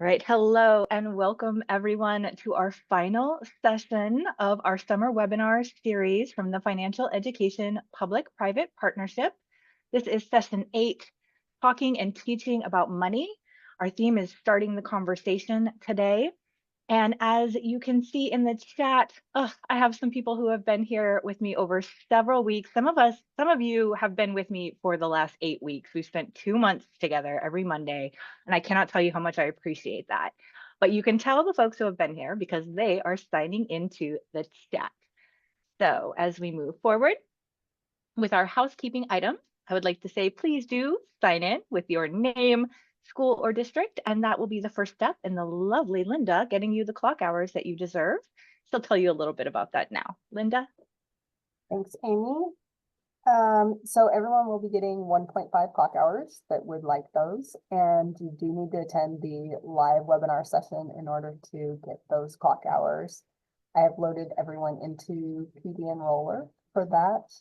All right, hello and welcome everyone to our final session of our summer webinar series from the Financial Education Public-Private Partnership. This is session 8, talking and teaching about money. Our theme is starting the conversation today. And as you can see in the chat, I have some people who have been here with me over several weeks. Some of you have been with me for the last 8 weeks. We've spent 2 months together every Monday, and I cannot tell you how much I appreciate that. But you can tell the folks who have been here because they are signing into the chat. So as we move forward with our housekeeping items, I would like to say, please do sign in with your name, school, or district, and that will be the first step in the lovely Linda getting you the clock hours that you deserve. She'll tell you a little bit about that now. Linda? Thanks, Amy. So everyone will be getting 1.5 clock hours that would like those, and you do need to attend the live webinar session in order to get those clock hours. I have loaded everyone into PD Enroller for that,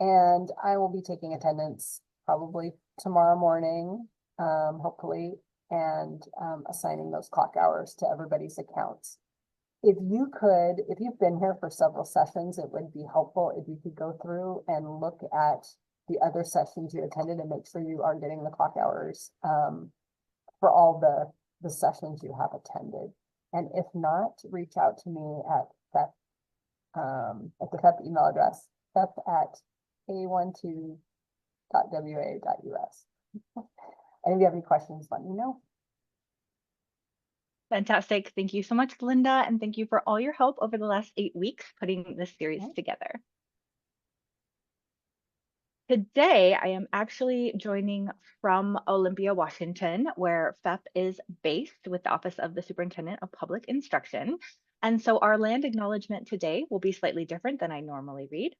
and I will be taking attendance probably tomorrow morning, hopefully, and assigning those clock hours to everybody's accounts. If you've been here for several sessions, it would be helpful if you could go through and look at the other sessions you attended and make sure you are getting the clock hours for all the sessions you have attended. And if not, reach out to me at the FEPPP email address, fepp@a12.wa.us. And if you have any questions, let me know. Fantastic. Thank you so much, Linda, and thank you for all your help over the last 8 weeks putting this series together. Today, I am actually joining from Olympia, Washington, where FEPP is based with the Office of the Superintendent of Public Instruction. And so our land acknowledgement today will be slightly different than I normally read,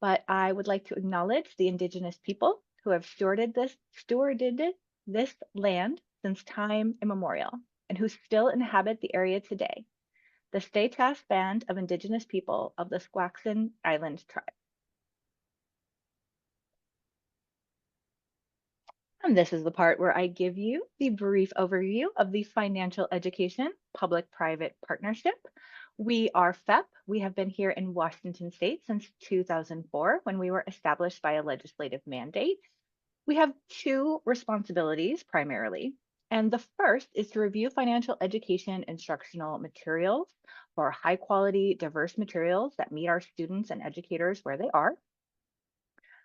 but I would like to acknowledge the Indigenous people who have stewarded this land since time immemorial and who still inhabit the area today, the Stacey Band of Indigenous people of the Squaxin Island tribe. And this is the part where I give you the brief overview of the Financial Education Public-Private Partnership. We are FEPP. We have been here in Washington State since 2004 when we were established by a legislative mandate. We have 2 responsibilities primarily. And the first is to review financial education instructional materials for high quality, diverse materials that meet our students and educators where they are.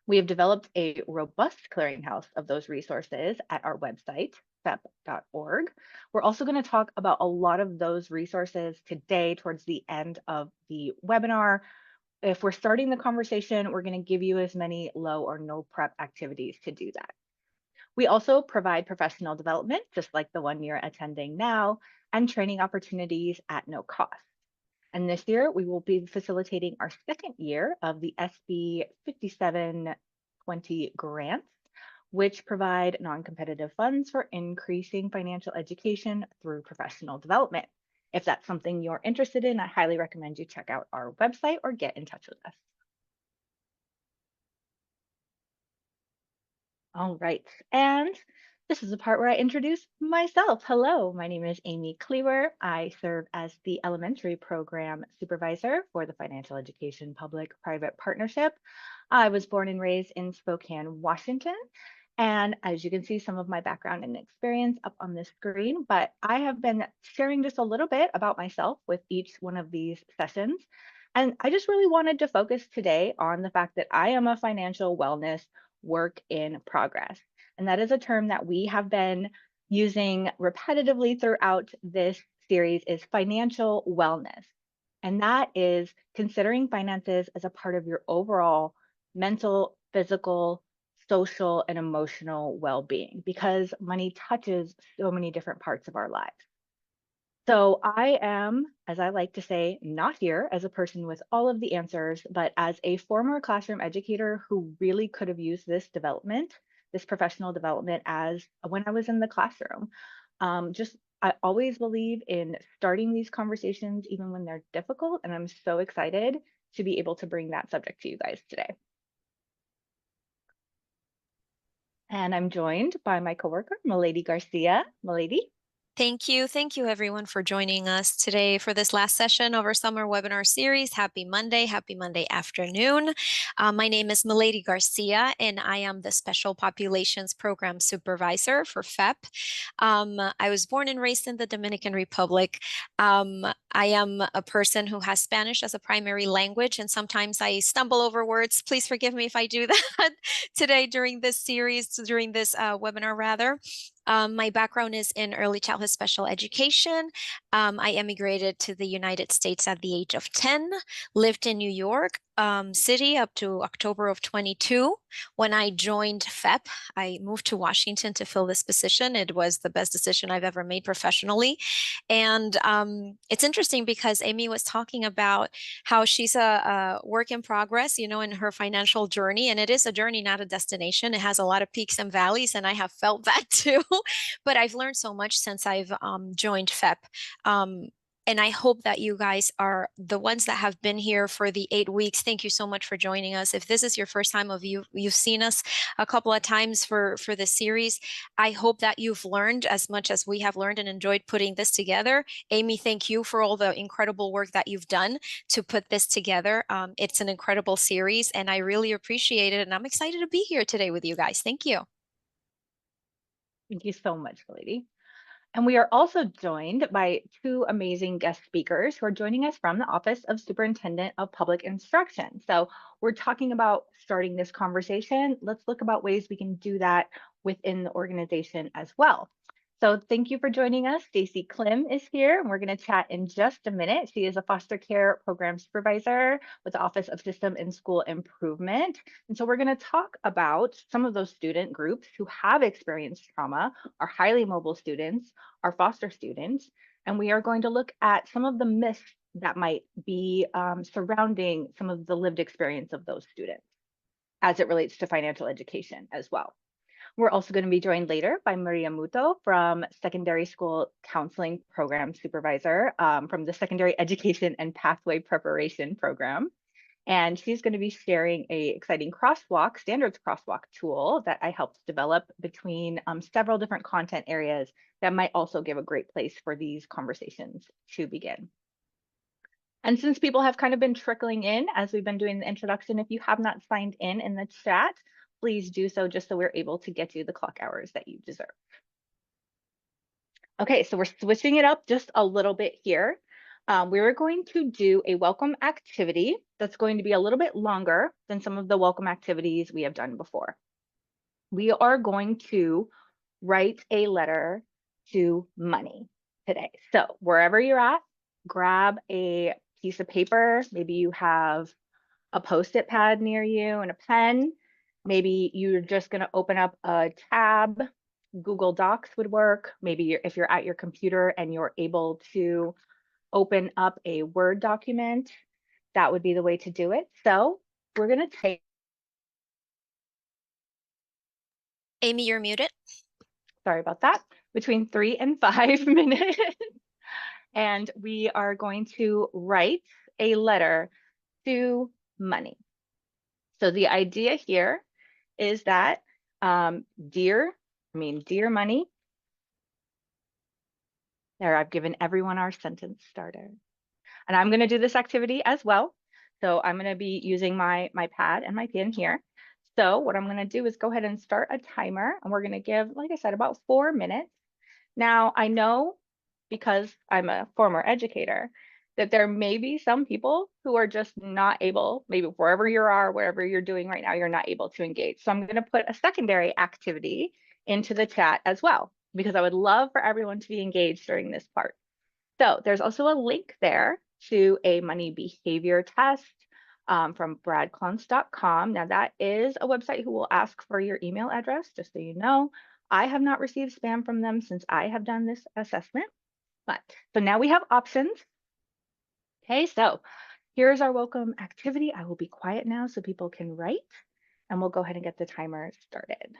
We have developed a robust clearinghouse of those resources at our website, fepp.org. We're also going to talk about a lot of those resources today towards the end of the webinar. If we're starting the conversation, we're going to give you as many low or no prep activities to do that. We also provide professional development, just like the one you're attending now, and training opportunities at no cost. And this year, we will be facilitating our second year of the SB 5720 grants, which provide non-competitive funds for increasing financial education through professional development. If that's something you're interested in, I highly recommend you check out our website or get in touch with us. All right, and this is the part where I introduce myself. Hello, my name is Amy Cleaver. I serve as the Elementary Program Supervisor for the Financial Education Public-Private Partnership. I was born and raised in Spokane, Washington. And as you can see, some of my background and experience up on this screen, but I have been sharing just a little bit about myself with each one of these sessions. And I just really wanted to focus today on the fact that I am a financial wellness work in progress. And that is a term that we have been using repetitively throughout this series is financial wellness. And that is considering finances as a part of your overall mental, physical, social, and emotional well-being, because money touches so many different parts of our lives. So I am, as I like to say, not here as a person with all of the answers, but as a former classroom educator who really could have used this development, this professional development as when I was in the classroom. I always believe in starting these conversations even when they're difficult, and I'm so excited to be able to bring that subject to you guys today. And I'm joined by my coworker, Milady Garcia. Milady? Thank you. Thank you, everyone, for joining us today for this last session of our summer webinar series. Happy Monday. Happy Monday afternoon. My name is Milady Garcia, and I am the Special Populations Program Supervisor for FEPP. I was born and raised in the Dominican Republic. I am a person who has Spanish as a primary language, and sometimes I stumble over words. Please forgive me if I do that today during this series, during this webinar, rather. My background is in early childhood special education. I emigrated to the United States at the age of 10, lived in New York City up to October of 22. When I joined FEPP, I moved to Washington to fill this position. It was the best decision I've ever made professionally. And it's interesting because Amy was talking about how she's a work in progress, in her financial journey. And it is a journey, not a destination. It has a lot of peaks and valleys, and I have felt that too. But I've learned so much since I've joined FEPP. And I hope that you guys are the ones that have been here for the 8 weeks. Thank you so much for joining us. If this is your first time you've seen us a couple of times for this series, I hope that you've learned as much as we have learned and enjoyed putting this together. Amy, thank you for all the incredible work that you've done to put this together. It's an incredible series, and I really appreciate it. And I'm excited to be here today with you guys. Thank you. Thank you so much, lady. And we are also joined by two amazing guest speakers who are joining us from the Office of Superintendent of Public Instruction. So we're talking about starting this conversation. Let's look about ways we can do that within the organization as well. So thank you for joining us. Stacey Klim is here, and we're going to chat in just a minute. She is a foster care program supervisor with the Office of System and School Improvement. And so we're going to talk about some of those student groups who have experienced trauma, are highly mobile students, are foster students, and we are going to look at some of the myths that might be surrounding some of the lived experience of those students as it relates to financial education as well. We're also going to be joined later by Maria Muto from Secondary School Counseling Program Supervisor from the Secondary Education and Pathway Preparation Program. And she's going to be sharing a exciting crosswalk, standards crosswalk tool that I helped develop between several different content areas that might also give a great place for these conversations to begin. And since people have kind of been trickling in as we've been doing the introduction, if you have not signed in the chat, please do so just so we're able to get you the clock hours that you deserve. Okay, so we're switching it up just a little bit here. We're going to do a welcome activity that's going to be a little bit longer than some of the welcome activities we have done before. We are going to write a letter to money today. So wherever you're at, grab a piece of paper. Maybe you have a Post-it pad near you and a pen. Maybe you're just going to open up a tab. Google Docs would work. Maybe if you're at your computer and you're able to open up a Word document, that would be the way to do it. So we're going to take. Amy, you're muted. Sorry about that. Between 3 and 5 minutes. And we are going to write a letter to money. So the idea here is that dear money. There, I've given everyone our sentence starter. And I'm going to do this activity as well. So I'm going to be using my pad and my pen here. So what I'm going to do is go ahead and start a timer, and we're going to give, like I said, about 4 minutes. Now, I know, because I'm a former educator, that there may be some people who are just not able, maybe wherever you are, whatever you're doing right now, you're not able to engage. So I'm going to put a secondary activity into the chat as well, because I would love for everyone to be engaged during this part. So there's also a link there to a money behavior test from bradclounce.com. Now that is a website who will ask for your email address, just so you know. I have not received spam from them since I have done this assessment. But so now we have options. Okay, so here's our welcome activity. I will be quiet now so people can write, and we'll go ahead and get the timer started.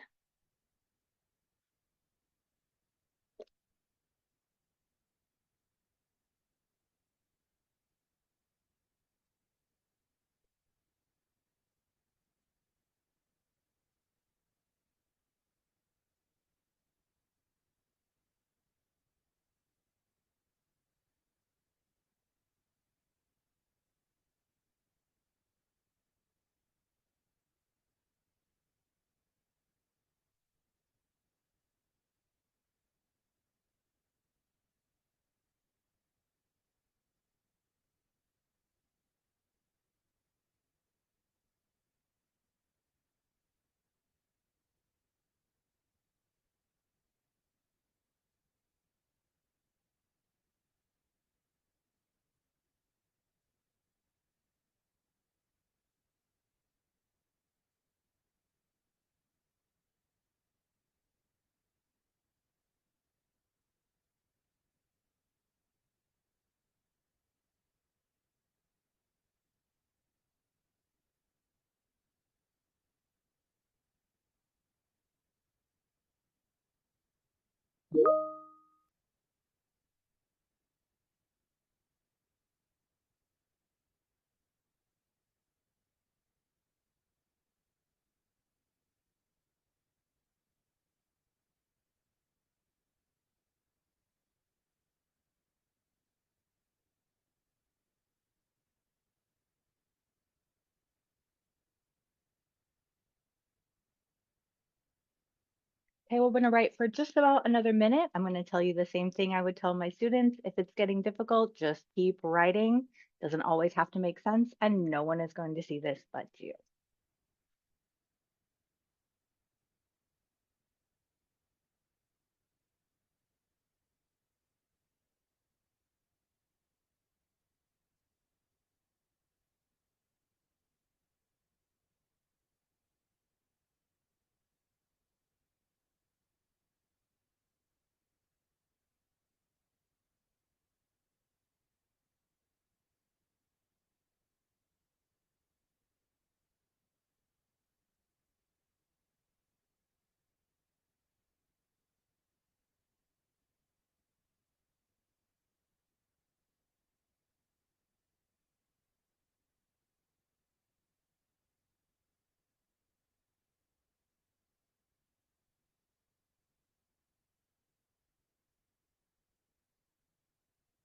Okay, we're going to write for just about another minute. I'm going to tell you the same thing I would tell my students. If it's getting difficult, just keep writing. Doesn't always have to make sense, and no one is going to see this but you.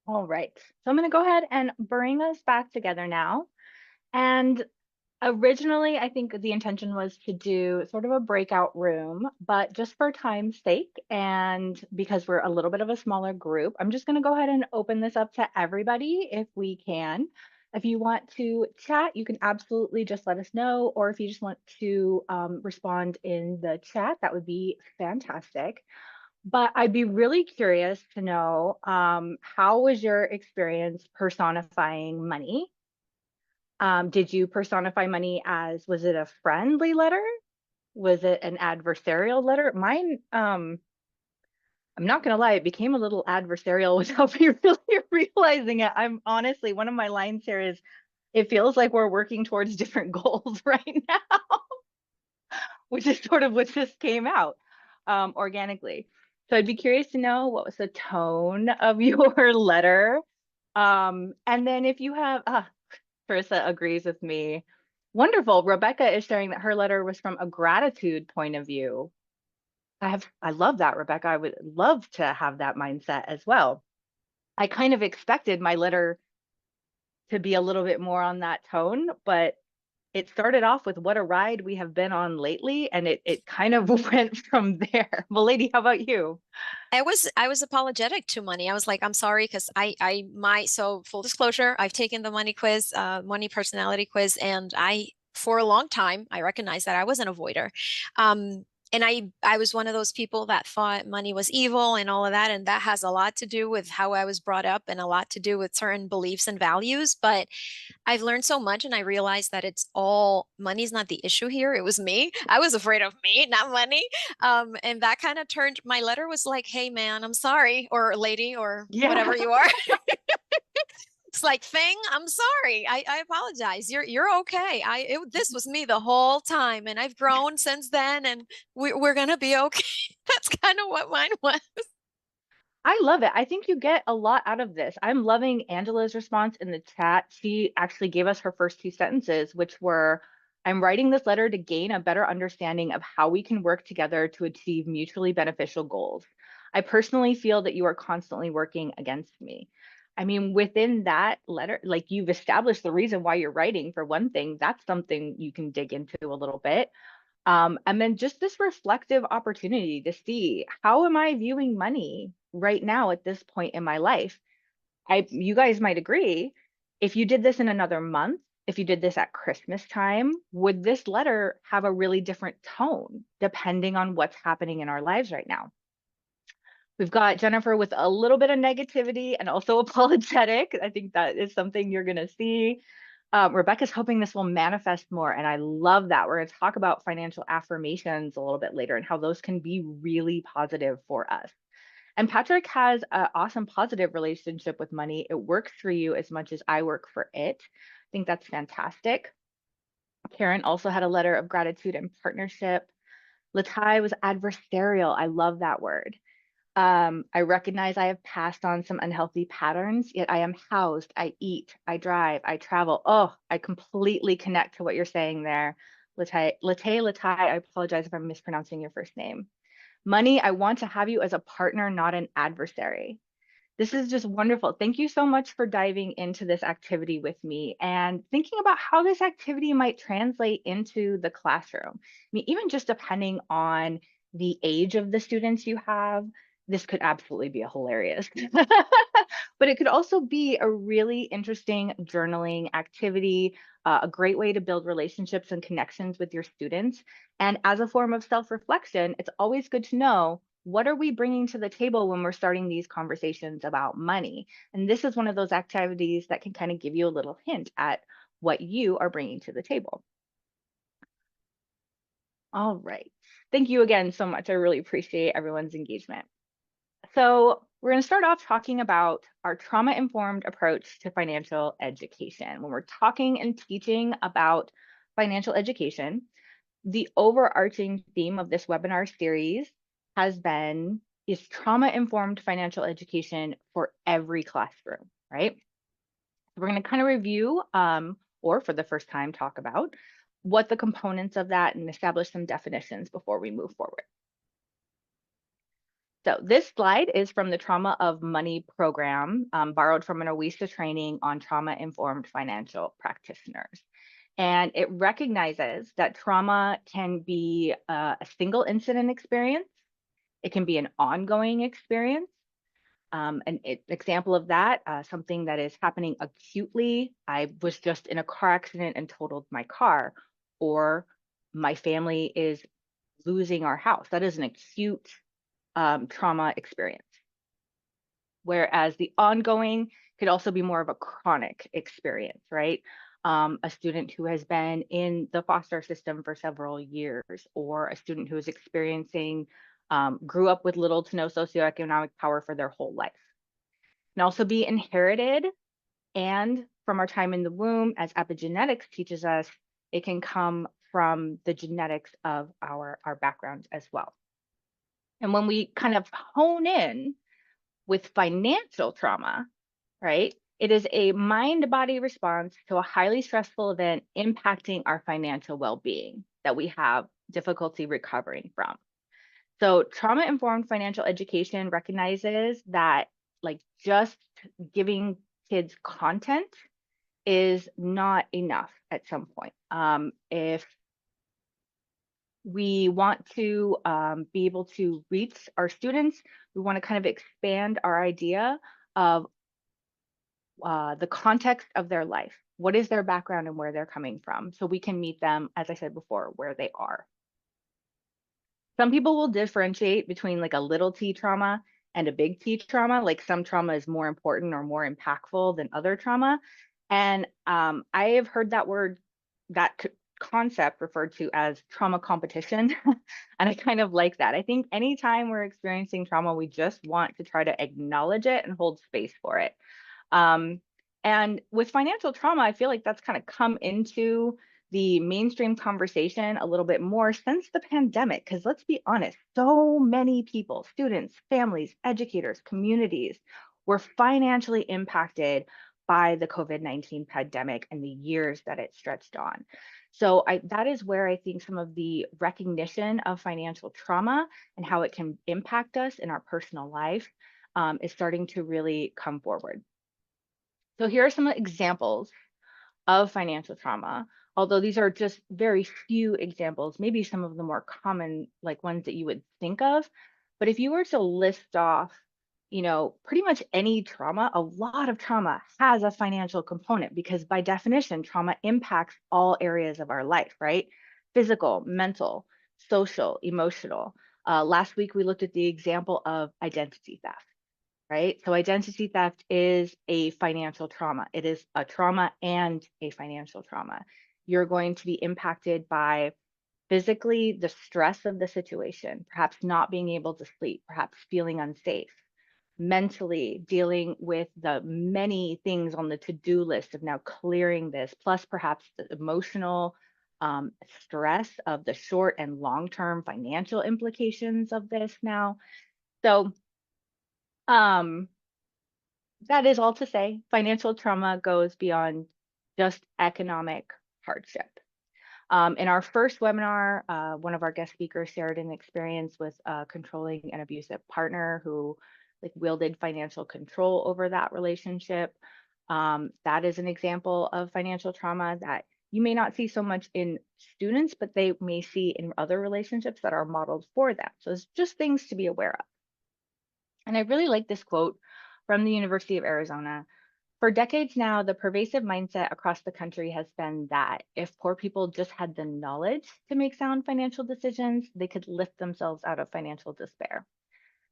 All right, so I'm going to go ahead and bring us back together now. And originally, I think the intention was to do sort of a breakout room, but just for time's sake, and because we're a little bit of a smaller group, I'm just going to go ahead and open this up to everybody if we can. If you want to chat, you can absolutely just let us know, or if you just want to respond in the chat, that would be fantastic. But I'd be really curious to know, how was your experience personifying money? Did you personify money as, was it a friendly letter? Was it an adversarial letter? Mine, I'm not gonna lie, it became a little adversarial without me really realizing it. I'm honestly, one of my lines here is, it feels like we're working towards different goals right now, which is sort of what just came out organically. So I'd be curious to know, what was the tone of your letter? And then if you have, Carissa agrees with me. Wonderful. Rebecca is sharing that her letter was from a gratitude point of view. I love that, Rebecca. I would love to have that mindset as well. I kind of expected my letter to be a little bit more on that tone, but it started off with what a ride we have been on lately, and it kind of went from there. Well, lady, how about you? I was apologetic to money. I was like, I'm sorry, because so full disclosure, I've taken the money quiz, money personality quiz, and for a long time, I recognized that I was an avoider. And I was one of those people that thought money was evil and all of that. And that has a lot to do with how I was brought up and a lot to do with certain beliefs and values. But I've learned so much, and I realized that money's not the issue here. It was me. I was afraid of me, not money. And that kind of turned, my letter was like, hey man, I'm sorry, or lady, or Yeah. whatever you are. It's like, thing, I'm sorry. I apologize. You're okay. This was me the whole time, and I've grown since then, and we're gonna be okay. That's kind of what mine was. I love it. I think you get a lot out of this. I'm loving Angela's response in the chat. She actually gave us her first two sentences, which were, I'm writing this letter to gain a better understanding of how we can work together to achieve mutually beneficial goals. I personally feel that you are constantly working against me. I mean, within that letter, like, you've established the reason why you're writing, for one thing. That's something you can dig into a little bit. And then just this reflective opportunity to see, how am I viewing money right now at this point in my life? You guys might agree, if you did this in another month, if you did this at Christmas time, would this letter have a really different tone depending on what's happening in our lives right now? We've got Jennifer with a little bit of negativity and also apologetic. I think that is something you're going to see. Rebecca's hoping this will manifest more, and I love that. We're going to talk about financial affirmations a little bit later and how those can be really positive for us. And Patrick has an awesome positive relationship with money. It works for you as much as I work for it. I think that's fantastic. Karen also had a letter of gratitude and partnership. Latai was adversarial. I love that word. I recognize I have passed on some unhealthy patterns, yet I am housed, I eat, I drive, I travel. Oh, I completely connect to what you're saying there. Latai, I apologize if I'm mispronouncing your first name. Money, I want to have you as a partner, not an adversary. This is just wonderful. Thank you so much for diving into this activity with me and thinking about how this activity might translate into the classroom. I mean, even just depending on the age of the students you have, this could absolutely be a hilarious. But it could also be a really interesting journaling activity, a great way to build relationships and connections with your students. And as a form of self-reflection, it's always good to know, what are we bringing to the table when we're starting these conversations about money? And this is one of those activities that can kind of give you a little hint at what you are bringing to the table. All right. Thank you again so much. I really appreciate everyone's engagement. So we're going to start off talking about our trauma-informed approach to financial education. When we're talking and teaching about financial education, the overarching theme of this webinar series is trauma-informed financial education for every classroom, right? We're going to kind of review, or for the first time, talk about what the components of that and establish some definitions before we move forward. So this slide is from the Trauma of Money program, borrowed from an OSPI training on trauma-informed financial practitioners. And it recognizes that trauma can be a single incident experience. It can be an ongoing experience. An example of that, something that is happening acutely. I was just in a car accident and totaled my car, or my family is losing our house. That is an acute trauma experience. Whereas the ongoing could also be more of a chronic experience, right? A student who has been in the foster system for several years, or a student who is experiencing, grew up with little to no socioeconomic power for their whole life. Can also be inherited, and from our time in the womb, as epigenetics teaches us, it can come from the genetics of our background as well. And when we kind of hone in with financial trauma, right? It is a mind-body response to a highly stressful event impacting our financial well-being that we have difficulty recovering from. So trauma-informed financial education recognizes that, like, just giving kids content is not enough at some point. If we want to be able to reach our students, we want to kind of expand our idea of the context of their life. What is their background and where they're coming from? So we can meet them, as I said before, where they are. Some people will differentiate between like a little t trauma and a big T trauma. Like some trauma is more important or more impactful than other trauma. And I have heard that word, concept referred to as trauma competition. And I kind of like that. I think anytime we're experiencing trauma, we just want to try to acknowledge it and hold space for it. And with financial trauma, I feel like that's kind of come into the mainstream conversation a little bit more since the pandemic, because let's be honest, so many people, students, families, educators, communities were financially impacted by the COVID-19 pandemic and the years that it stretched on. So that is where I think some of the recognition of financial trauma and how it can impact us in our personal life is starting to really come forward. So here are some examples of financial trauma, although these are just very few examples, maybe some of the more common, like ones that you would think of. But if you were to list off, pretty much any trauma, a lot of trauma has a financial component, because by definition, trauma impacts all areas of our life, right? Physical, mental, social, emotional. Last week, we looked at the example of identity theft. Right? So identity theft is a financial trauma. It is a trauma and a financial trauma. You're going to be impacted by physically the stress of the situation, perhaps not being able to sleep, perhaps feeling unsafe. Mentally dealing with the many things on the to-do list of now clearing this, plus perhaps the emotional stress of the short and long-term financial implications of this now. So That is all to say, financial trauma goes beyond just economic hardship. In our first webinar, one of our guest speakers shared an experience with controlling an abusive partner who wielded financial control over that relationship. That is an example of financial trauma that you may not see so much in students, but they may see in other relationships that are modeled for them. So it's just things to be aware of. And I really like this quote from the University of Arizona. For decades now, the pervasive mindset across the country has been that if poor people just had the knowledge to make sound financial decisions, they could lift themselves out of financial despair.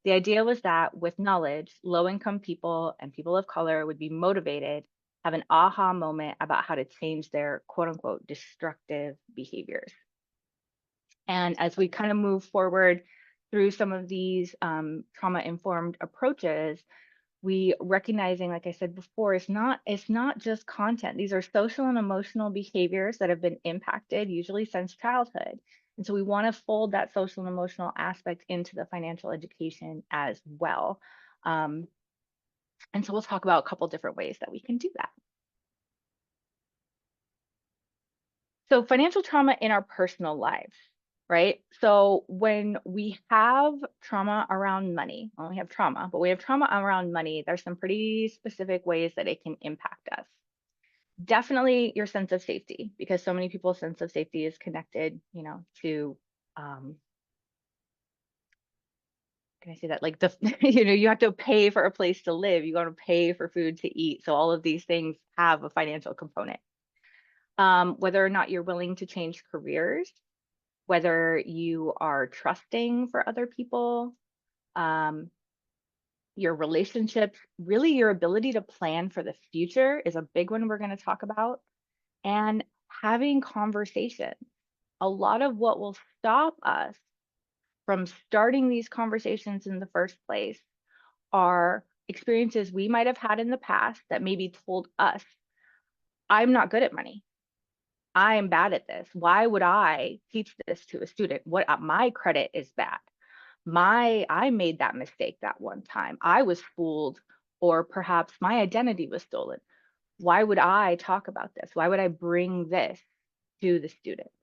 The idea was that with knowledge, low-income people and people of color would be motivated, have an aha moment about how to change their quote unquote destructive behaviors. And as we kind of move forward through some of these trauma-informed approaches, we recognizing, like I said before, it's not just content. These are social and emotional behaviors that have been impacted, usually since childhood. And so we want to fold that social and emotional aspect into the financial education as well. And so we'll talk about a couple different ways that we can do that. So financial trauma in our personal lives, right? So when we have trauma around money, well, we have trauma, but we have trauma around money, there's some pretty specific ways that it can impact us. Definitely your sense of safety, because so many people's sense of safety is connected, to, can I say that? Like you have to pay for a place to live, you got to pay for food to eat. So all of these things have a financial component. Whether or not you're willing to change careers, whether you are trusting for other people, your relationships, really your ability to plan for the future is a big one we're going to talk about, and having conversation. A lot of what will stop us from starting these conversations in the first place are experiences we might have had in the past that maybe told us, I'm not good at money. I am bad at this. Why would I teach this to a student? My credit is bad. I made that mistake that one time. I was fooled, or perhaps my identity was stolen. Why would I talk about this? Why would I bring this to the students?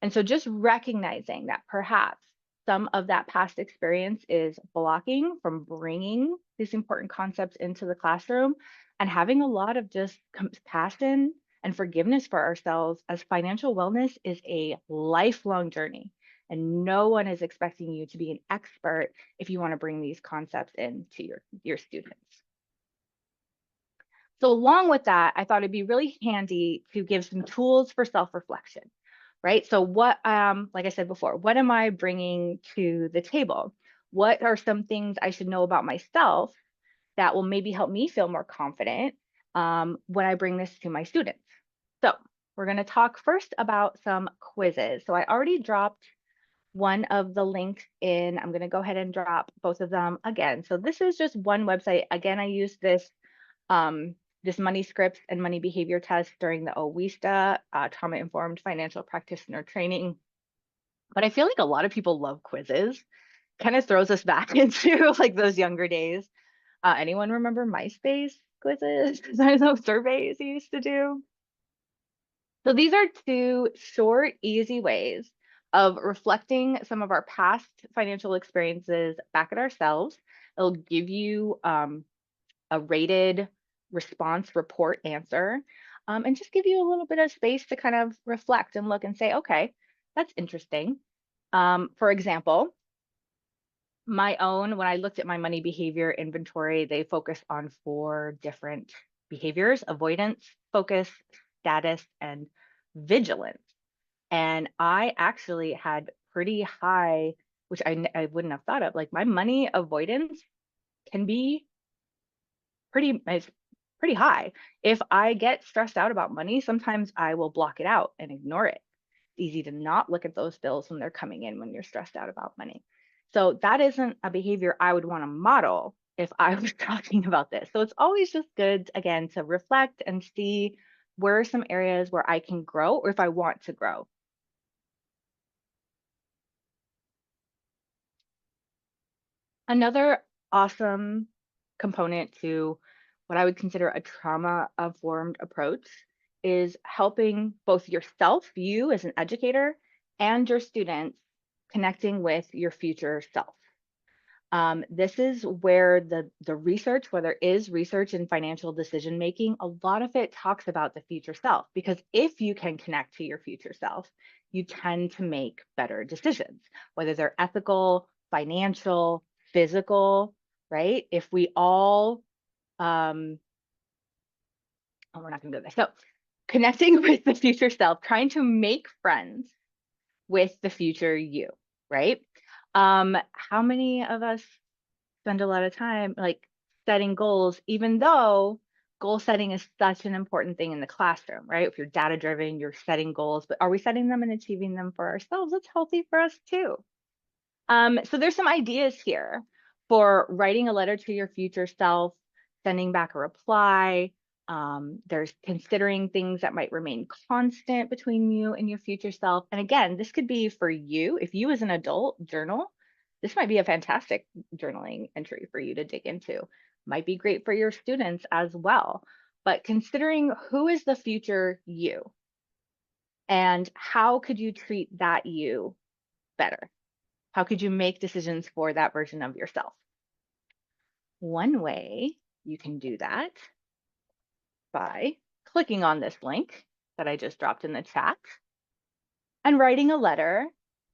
And so just recognizing that perhaps some of that past experience is blocking from bringing these important concepts into the classroom, and having a lot of just compassion and forgiveness for ourselves, as financial wellness is a lifelong journey. And no one is expecting you to be an expert if you want to bring these concepts into your students. So along with that, I thought it'd be really handy to give some tools for self-reflection, right? So what, like I said before, what am I bringing to the table? What are some things I should know about myself that will maybe help me feel more confident when I bring this to my students? So we're going to talk first about some quizzes. So I already dropped one of the links in. I'm going to go ahead and drop both of them again. So this is just one website. Again, I used this money scripts and money behavior test during the OWISTA, trauma-informed financial practitioner training. But I feel like a lot of people love quizzes. Kind of throws us back into like those younger days. Anyone remember MySpace quizzes? I know surveys you used to do. So these are two short, easy ways of reflecting some of our past financial experiences back at ourselves. It'll give you a rated response report answer, and just give you a little bit of space to kind of reflect and look and say, okay, that's interesting. For example, when I looked at my money behavior inventory, they focus on 4 different behaviors: avoidance, focus, status, and vigilance. And I actually had pretty high, which I wouldn't have thought of, like my money avoidance can be it's pretty high. If I get stressed out about money, sometimes I will block it out and ignore it. It's easy to not look at those bills when they're coming in when you're stressed out about money. So that isn't a behavior I would want to model if I was talking about this. So it's always just good, again, to reflect and see where are some areas where I can grow, or if I want to grow. Another awesome component to what I would consider a trauma-informed approach is helping both yourself, you as an educator, and your students connecting with your future self. This is where the research, where there is research in financial decision making, a lot of it talks about the future self, because if you can connect to your future self, you tend to make better decisions, whether they're ethical, financial, physical, right? If we all, oh, we're not going to go there. So, connecting with the future self, trying to make friends with the future you, right? How many of us spend a lot of time like setting goals, even though goal setting is such an important thing in the classroom, right? If you're data driven, you're setting goals, but are we setting them and achieving them for ourselves? It's healthy for us too. So there's some ideas here for writing a letter to your future self, sending back a reply. There's considering things that might remain constant between you and your future self. And again, this could be for you. If you as an adult journal, this might be a fantastic journaling entry for you to dig into. Might be great for your students as well. But considering who is the future you and how could you treat that you better? How could you make decisions for that version of yourself? One way you can do that by clicking on this link that I just dropped in the chat and writing a letter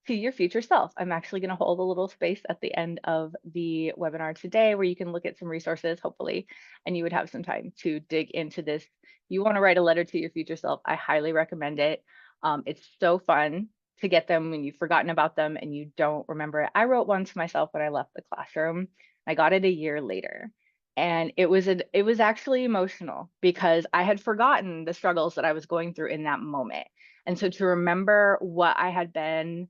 to your future self. I'm actually going to hold a little space at the end of the webinar today where you can look at some resources, hopefully, and you would have some time to dig into this. You want to write a letter to your future self, I highly recommend it. It's so fun to get them when you've forgotten about them and you don't remember it. I wrote one to myself when I left the classroom. I got it a year later. And it was actually emotional because I had forgotten the struggles that I was going through in that moment. And so to remember what I had been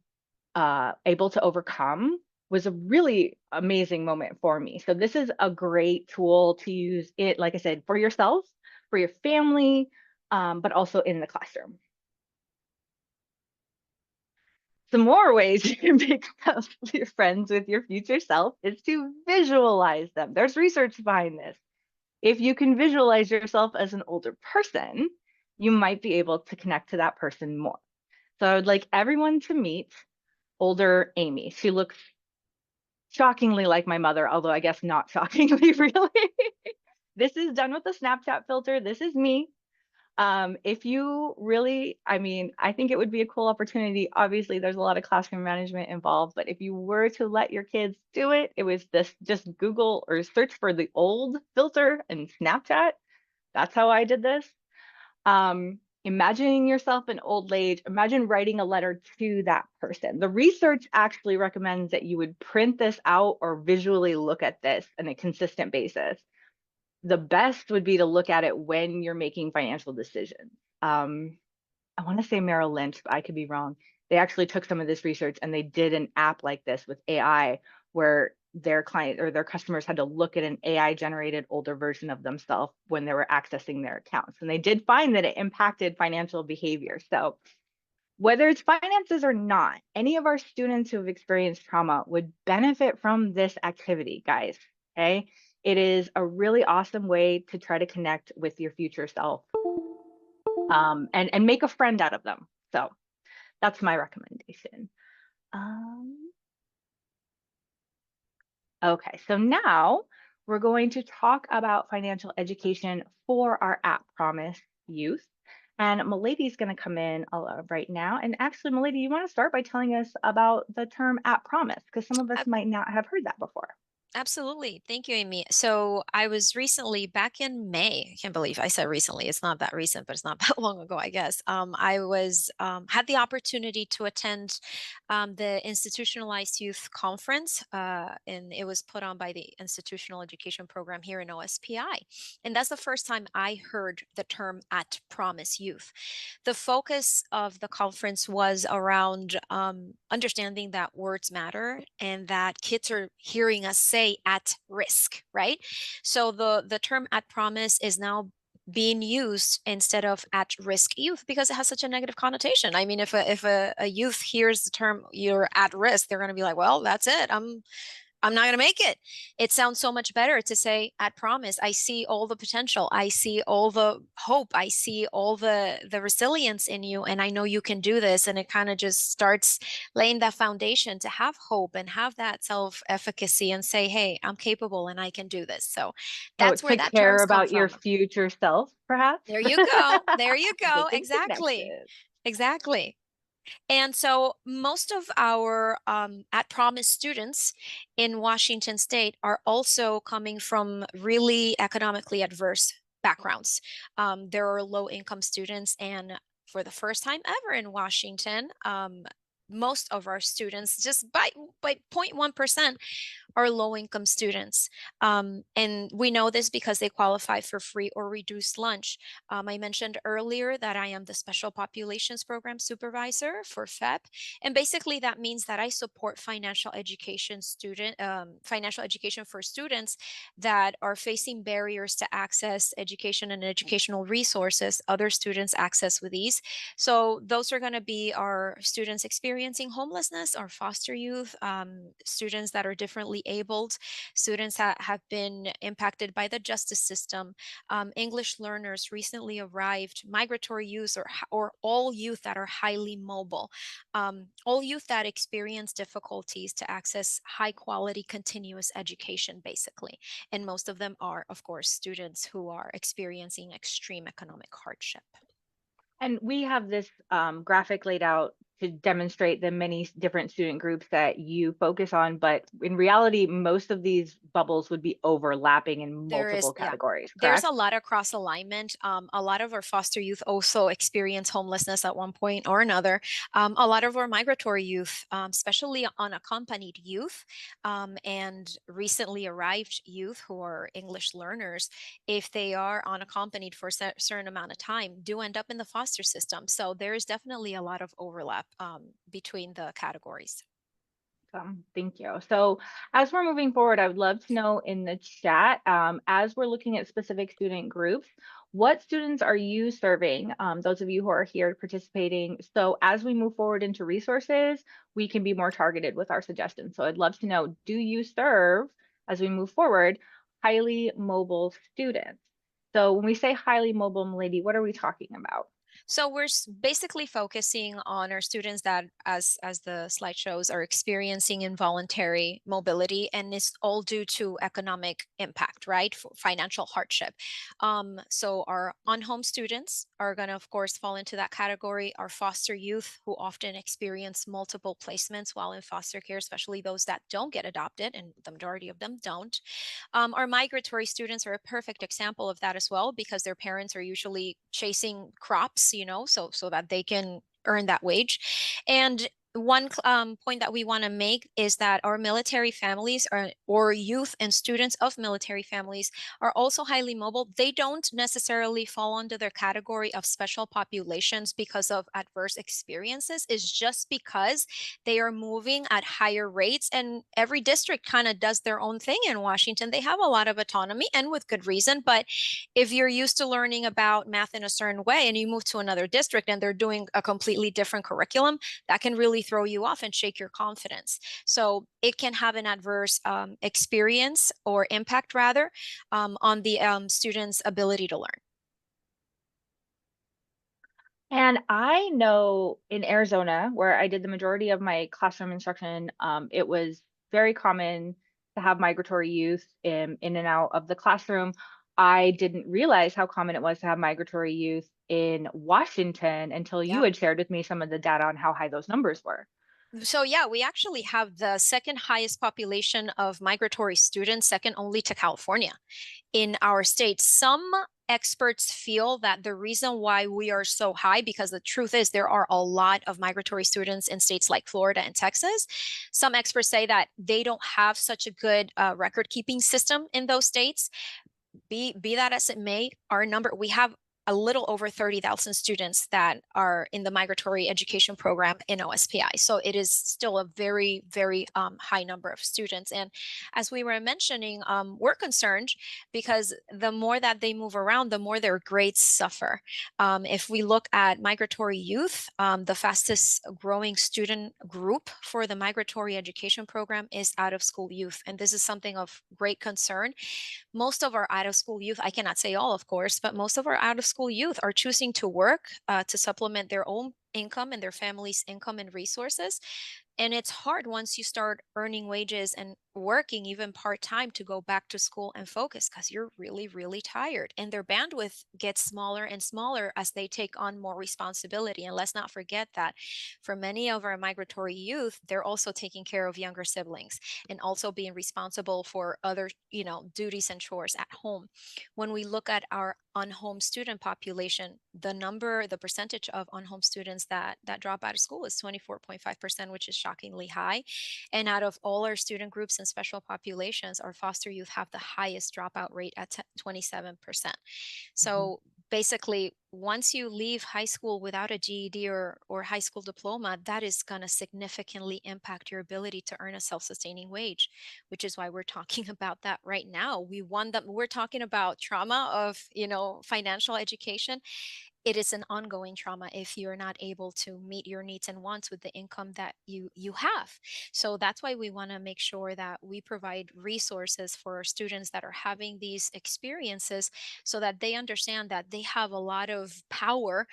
able to overcome was a really amazing moment for me. So this is a great tool to use it, like I said, for yourself, for your family, but also in the classroom. Some more ways you can make your friends with your future self is to visualize them. There's research behind this. If you can visualize yourself as an older person, you might be able to connect to that person more. So I would like everyone to meet older Amy. She looks shockingly like my mother, although I guess not shockingly, really. This is done with a Snapchat filter. This is me. If you really, I mean, I think it would be a cool opportunity. Obviously, there's a lot of classroom management involved, but if you were to let your kids do it, it was this, just Google or search for the old filter and Snapchat. That's how I did this. Imagining yourself in old age, imagine writing a letter to that person. The research actually recommends that you would print this out or visually look at this on a consistent basis. The best would be to look at it when you're making financial decisions. I want to say Merrill Lynch, but I could be wrong. They actually took some of this research and they did an app like this with AI where their client or their customers had to look at an AI generated older version of themselves when they were accessing their accounts. And they did find that it impacted financial behavior. So whether it's finances or not, any of our students who have experienced trauma would benefit from this activity, guys. Okay. It is a really awesome way to try to connect with your future self and make a friend out of them. So that's my recommendation. Okay, so now we're going to talk about financial education for our At Promise youth. And Milady's going to come in right now. And actually, Milady, you want to start by telling us about the term At Promise, because some of us might not have heard that before. Absolutely. Thank you, Amy. So I was recently back in May. I can't believe I said recently. It's not that recent, but it's not that long ago, I guess. I was had the opportunity to attend the Institutionalized Youth Conference, and it was put on by the Institutional Education Program here in OSPI. And that's the first time I heard the term At Promise Youth. The focus of the conference was around understanding that words matter and that kids are hearing us say at risk, right? So the term At Promise is now being used instead of at risk youth because it has such a negative connotation. I mean, if a youth hears the term you're at risk, they're going to be like, well, that's it. I'm not going to make it. It sounds so much better to say, at promise, I see all the potential. I see all the hope. I see all the resilience in you, and I know you can do this. And it kind of just starts laying that foundation to have hope and have that self-efficacy and say, hey, I'm capable and I can do this. So Oh, that's where to that care terms come about your from. future self, perhaps? There you go. There you go. Making Exactly. connections. Exactly. And so most of our at promise students in Washington State are also coming from really economically adverse backgrounds. There are low income students, and for the first time ever in Washington, most of our students, just by 0.1%, are low-income students. And we know this because they qualify for free or reduced lunch. I mentioned earlier that I am the Special Populations Program Supervisor for FEPPP. And basically that means that I support financial education for students that are facing barriers to access education and educational resources other students access with ease. So those are going to be our students experiencing homelessness, our foster youth, students that are differently abled, students that have been impacted by the justice system, English learners recently arrived, migratory youth, or all youth that are highly mobile, all youth that experience difficulties to access high quality continuous education, basically. And most of them are, of course, students who are experiencing extreme economic hardship. And we have this graphic laid out to demonstrate the many different student groups that you focus on, but in reality, most of these bubbles would be overlapping in multiple categories, There's correct? a lot of cross alignment. A lot of our foster youth also experience homelessness at one point or another. A lot of our migratory youth, especially unaccompanied youth, and recently arrived youth who are English learners, if they are unaccompanied for a certain amount of time, do end up in the foster system. So there is definitely a lot of overlap between the categories. Thank you. So as we're moving forward, I would love to know in the chat, as we're looking at specific student groups, what students are you serving? Those of you who are here participating. So as we move forward into resources, we can be more targeted with our suggestions. So I'd love to know, do you serve, as we move forward, highly mobile students? So when we say highly mobile, Milady, what are we talking about? So we're basically focusing on our students that, as the slide shows, are experiencing involuntary mobility, and it's all due to economic impact, right? For financial hardship. So our on-home students are going to, of course, fall into that category. Our foster youth, who often experience multiple placements while in foster care, especially those that don't get adopted, and the majority of them don't. Our migratory students are a perfect example of that as well, because their parents are usually chasing crops, so that they can earn that wage. And one point that we want to make is that our military families or youth and students of military families are also highly mobile. They don't necessarily fall under their category of special populations because of adverse experiences. It's just because they are moving at higher rates, and every district kind of does their own thing in Washington. They have a lot of autonomy, and with good reason. But if you're used to learning about math in a certain way and you move to another district and they're doing a completely different curriculum, that can really throw you off and shake your confidence. So it can have an adverse experience or impact, rather, on the student's ability to learn. And I know in Arizona, where I did the majority of my classroom instruction, it was very common to have migratory youth in and out of the classroom. I didn't realize how common it was to have migratory youth in Washington until you Yeah. had shared with me some of the data on how high those numbers were. So yeah, we actually have the second highest population of migratory students, second only to California, in our state. Some experts feel that the reason why we are so high, because the truth is there are a lot of migratory students in states like Florida and Texas. Some experts say that they don't have such a good record keeping system in those states. Be that as it may, we have a little over 30,000 students that are in the migratory education program in OSPI. So it is still a very, very high number of students. And as we were mentioning, we're concerned because the more that they move around, the more their grades suffer. If we look at migratory youth, the fastest growing student group for the migratory education program is out of school youth. And this is something of great concern. Most of our out of school youth, I cannot say all, of course, but most of our out of school youth are choosing to work to supplement their own income and their family's income and resources. And it's hard once you start earning wages and working even part-time to go back to school and focus because you're really, really tired. And their bandwidth gets smaller and smaller as they take on more responsibility. And let's not forget that for many of our migratory youth, they're also taking care of younger siblings and also being responsible for other, duties and chores at home. When we look at our unhome student population, the percentage of unhome students that drop out of school is 24.5%, which is shockingly high. And out of all our student groups and special populations, our foster youth have the highest dropout rate at 27%. So basically, once you leave high school without a GED or high school diploma, that is going to significantly impact your ability to earn a self-sustaining wage, which is why we're talking about that right now. We're talking about trauma of, financial education. It is an ongoing trauma if you're not able to meet your needs and wants with the income that you have. So that's why we want to make sure that we provide resources for our students that are having these experiences so that they understand that they have a lot of power,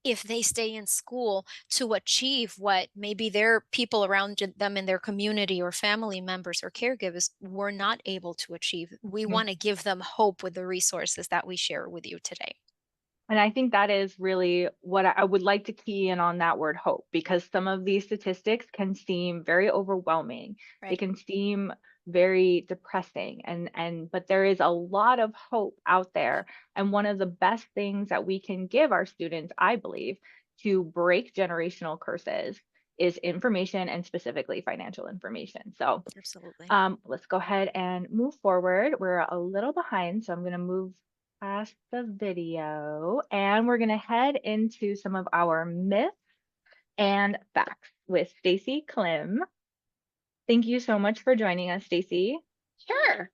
if they stay in school to achieve what maybe their people around them in their community or family members or caregivers were not able to achieve. We want to give them hope with the resources that we share with you today. And I think that is really what I would like to key in on, that word hope, because some of these statistics can seem very overwhelming. They Right. can seem very depressing, but there is a lot of hope out there. And one of the best things that we can give our students, I believe, to break generational curses is information, and specifically financial information. So Absolutely. let's go ahead and move forward. We're a little behind, so I'm going to move past the video, and we're going to head into some of our myths and facts with Stacey Klim. Thank you so much for joining us, Stacey. Sure.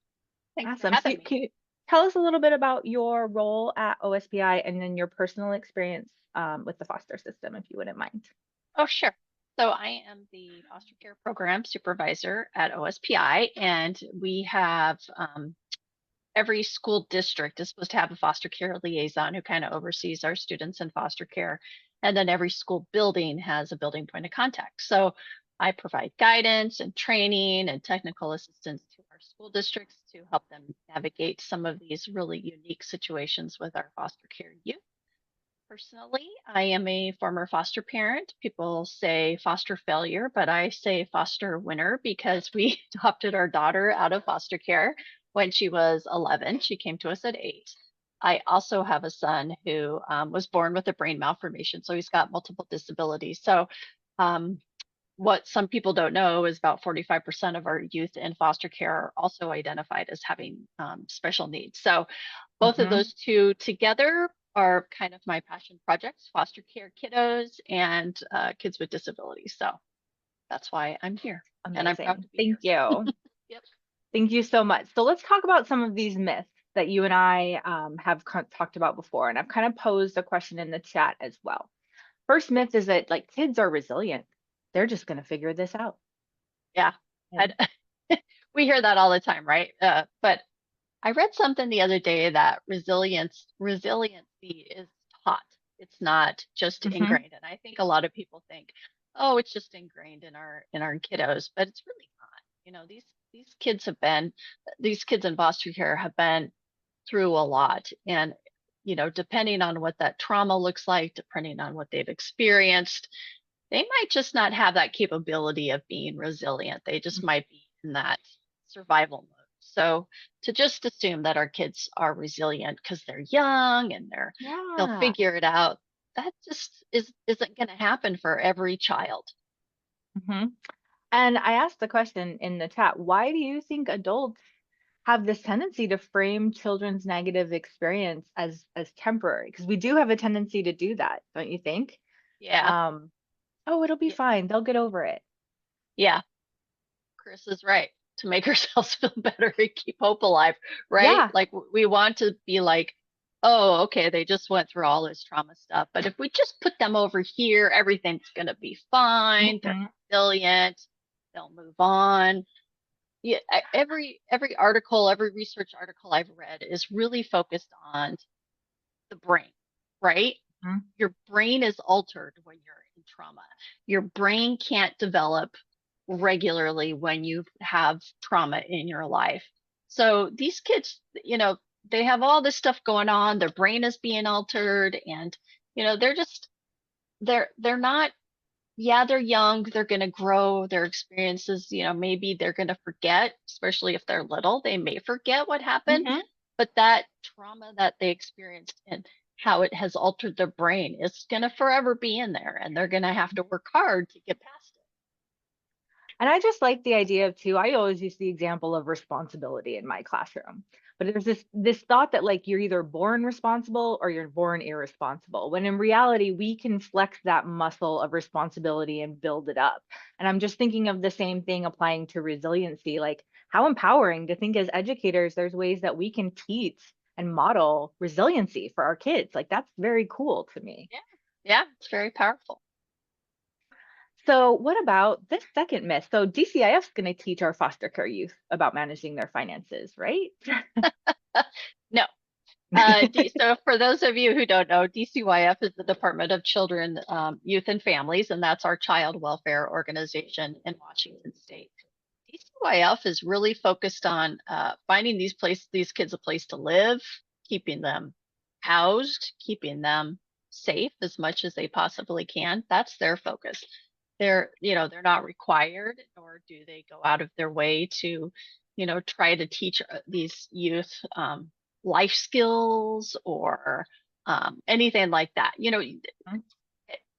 Thanks for Awesome. having me. Can you tell us a little bit about your role at OSPI and then your personal experience with the foster system, if you wouldn't mind? Oh, sure. So I am the Foster Care Program Supervisor at OSPI, and we have every school district is supposed to have a foster care liaison who kind of oversees our students in foster care. And then every school building has a building point of contact. So I provide guidance and training and technical assistance to our school districts to help them navigate some of these really unique situations with our foster care youth. Personally, I am a former foster parent. People say foster failure, but I say foster winner because we adopted our daughter out of foster care when she was 11. She came to us at 8. I also have a son who was born with a brain malformation, so he's got multiple disabilities. So, what some people don't know is about 45% of our youth in foster care are also identified as having special needs. So, both of those two together are kind of my passion projects: foster care kiddos and kids with disabilities. So that's why I'm here. Amazing. And I'm proud to be Thank you. Yep. Thank you so much. So let's talk about some of these myths that you and I have talked about before. And I've kind of posed a question in the chat as well. First myth is that kids are resilient. They're just going to figure this out. Yeah. We hear that all the time, right? But I read something the other day that resiliency is taught. It's not just ingrained. And I think a lot of people think, oh, it's just ingrained in our kiddos, but it's really not. These kids in foster care have been through a lot. And, depending on what that trauma looks like, depending on what they've experienced, they might just not have that capability of being resilient. They just might be in that survival mode. So to just assume that our kids are resilient because they're young and they'll figure it out, that just isn't going to happen for every child. And I asked the question in the chat, why do you think adults have this tendency to frame children's negative experience as temporary, because we do have a tendency to do that, don't you think? Yeah. Oh, it'll be Yeah. fine. They'll get over it. Yeah. Chris is right. To make ourselves feel better and keep hope alive, right? Yeah. Like we want to be like, oh, okay, they just went through all this trauma stuff. But if we just put them over here, everything's going to be fine. They're Mhm. resilient. They'll move on. Yeah, every article, every research article I've read is really focused on the brain, right? Mhm. Your brain is altered when you're in trauma. Your brain can't develop regularly when you have trauma in your life. So these kids, they have all this stuff going on. Their brain is being altered, and they're just they're not. Yeah, they're young. They're going to grow their experiences. Maybe they're going to forget, especially if they're little. They may forget what happened, Mhm. but that trauma that they experienced and how it has altered their brain is going to forever be in there, and they're going to have to work hard to get past it. And I just like the idea of too, I always use the example of responsibility in my classroom. But there's this thought that like you're either born responsible or you're born irresponsible. When in reality, we can flex that muscle of responsibility and build it up. And I'm just thinking of the same thing applying to resiliency. Like how empowering to think as educators, there's ways that we can teach and model resiliency for our kids. Like that's very cool to me. Yeah, yeah, it's very powerful. So what about this second myth? So DCIF is going to teach our foster care youth about managing their finances, right? No. So for those of you who don't know, DCYF is the Department of Children, Youth and Families, and that's our child welfare organization in Washington State. DCYF is really focused on finding these kids a place to live, keeping them housed, keeping them safe as much as they possibly can. That's their focus. They're not required, nor do they go out of their way to, try to teach these youth life skills or anything like that.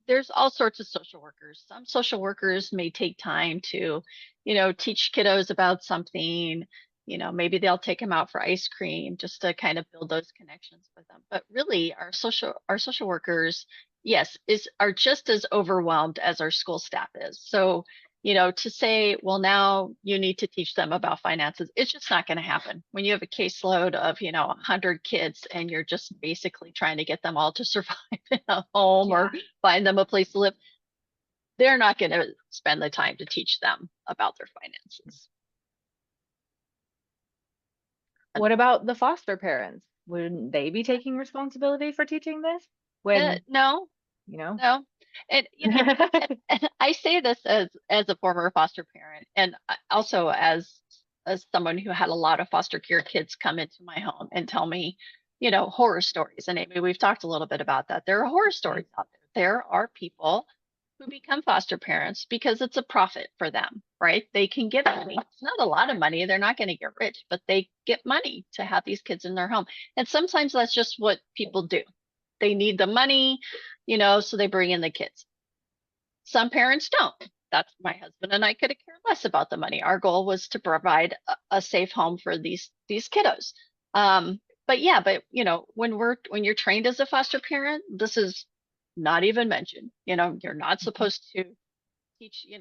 There's all sorts of social workers. Some social workers may take time to, teach kiddos about something. Maybe they'll take them out for ice cream just to kind of build those connections with them. But really, our social workers, yes, are just as overwhelmed as our school staff is. So, to say, well, now you need to teach them about finances, it's just not going to happen. When you have a caseload of, 100 kids and you're just basically trying to get them all to survive in a home or find them a place to live, they're not going to spend the time to teach them about their finances. What about the foster parents? Wouldn't they be taking responsibility for teaching this? When, No, you know? no. And and I say this as a former foster parent, and also as someone who had a lot of foster care kids come into my home and tell me, horror stories. And Amy, we've talked a little bit about that. There are horror stories out there. There are people who become foster parents because it's a profit for them, right? They can get money. It's not a lot of money. They're not going to get rich, but they get money to have these kids in their home. And sometimes that's just what people do. They need the money, so they bring in the kids. Some parents don't. That's my husband and I could have cared less about the money. Our goal was to provide a safe home for these kiddos. But when you're trained as a foster parent, this is not even mentioned. You're not supposed to teach. You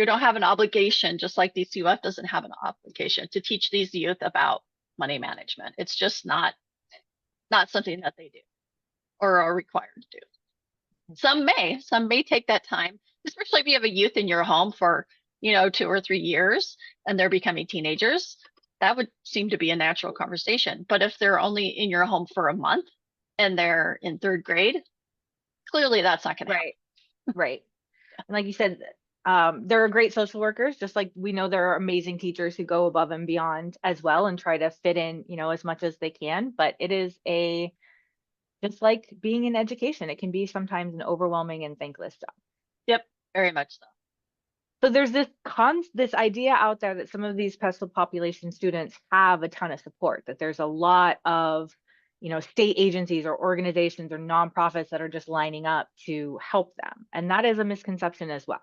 don't have an obligation, just like DCUF doesn't have an obligation to teach these youth about money management. It's just not something that they do or are required to do. Some may take that time, especially if you have a youth in your home for 2 or 3 years and they're becoming teenagers. That would seem to be a natural conversation. But if they're only in your home for a month and they're in 3rd grade, clearly that's not going to happen. Right. And like you said, there are great social workers, just like we know there are amazing teachers who go above and beyond as well and try to fit in, as much as they can. But it is just like being in education, it can be sometimes an overwhelming and thankless job. Yep, very much so. So there's this idea out there that some of these special population students have a ton of support, that there's a lot of, state agencies or organizations or nonprofits that are just lining up to help them. And that is a misconception as well.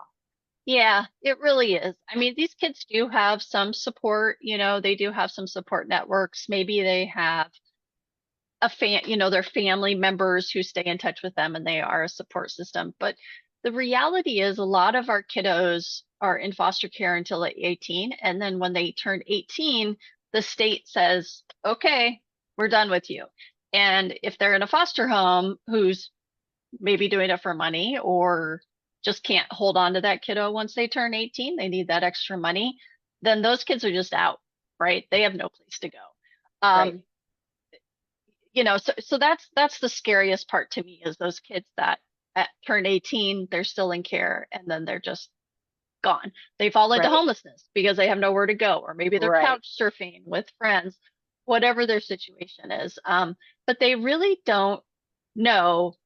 Yeah, it really is. I mean, these kids do have some support, you know, they do have some support networks. Maybe they have their family members who stay in touch with them and they are a support system. But the reality is a lot of our kiddos are in foster care until they're 18. And then when they turn 18, the state says, okay, we're done with you. And if they're in a foster home who's maybe doing it for money or just can't hold on to that kiddo once they turn 18, they need that extra money, then those kids are just out, right? They have no place to go. Right. So that's the scariest part to me is those kids that turn 18, they're still in care, and then they're just gone. They fall into Right. homelessness because they have nowhere to go, or maybe they're Right. couch surfing with friends, whatever their situation is. But they really don't know,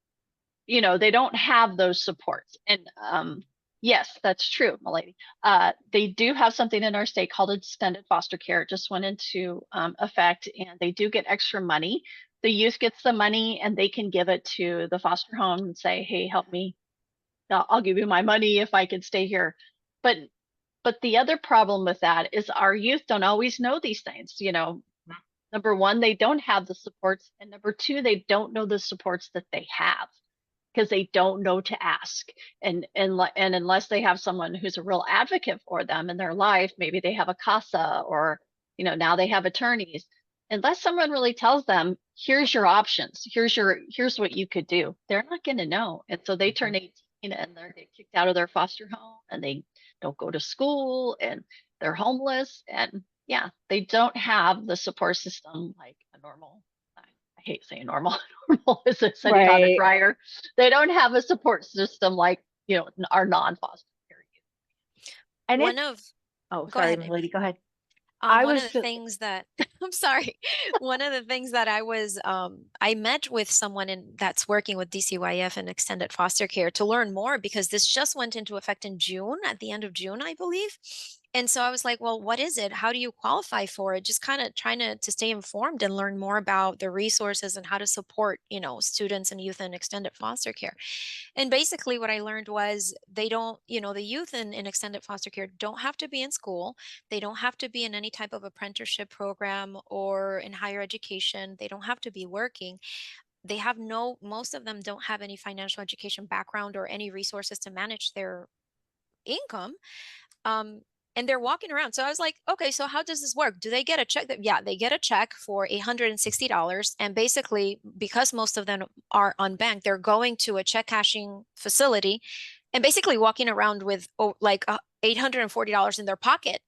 they don't have those supports. And yes, that's true, Milady. They do have something in our state called extended foster care. It just went into effect, and they do get extra money. The youth gets the money and they can give it to the foster home and say, hey, help me. I'll give you my money if I can stay here. But the other problem with that is our youth don't always know these things. Number one, they don't have the supports, and number two, they don't know the supports that they have because they don't know to ask. And unless they have someone who's a real advocate for them in their life, maybe they have a CASA, or now they have attorneys. Unless someone really tells them, here's your options, here's what you could do, they're not going to know. And so they turn 18 and they get kicked out of their foster home, and they don't go to school, and they're homeless, and yeah, they don't have the support system like a normal. I hate saying normal. Normal is a setting on a Right. dryer. They don't have a support system like our non-foster care youth. And One it's, of, oh, go sorry, ahead, Amy. lady, go ahead. I One of was the just, things that I'm sorry, one of the things that I met with someone that's working with DCYF and extended foster care to learn more, because this just went into effect in June, at the end of June, I believe. And so I was like, well, what is it? How do you qualify for it? Just kind of trying to stay informed and learn more about the resources and how to support, students and youth in extended foster care. And basically what I learned was they don't, the youth in extended foster care don't have to be in school. They don't have to be in any type of apprenticeship program or in higher education. They don't have to be working. Most of them don't have any financial education background or any resources to manage their income. Um, and they're walking around. So I was like, okay, so how does this work? Do they get a check? Yeah, they get a check for $860. And basically, because most of them are unbanked, they're going to a check cashing facility and basically walking around with $840 in their pocket,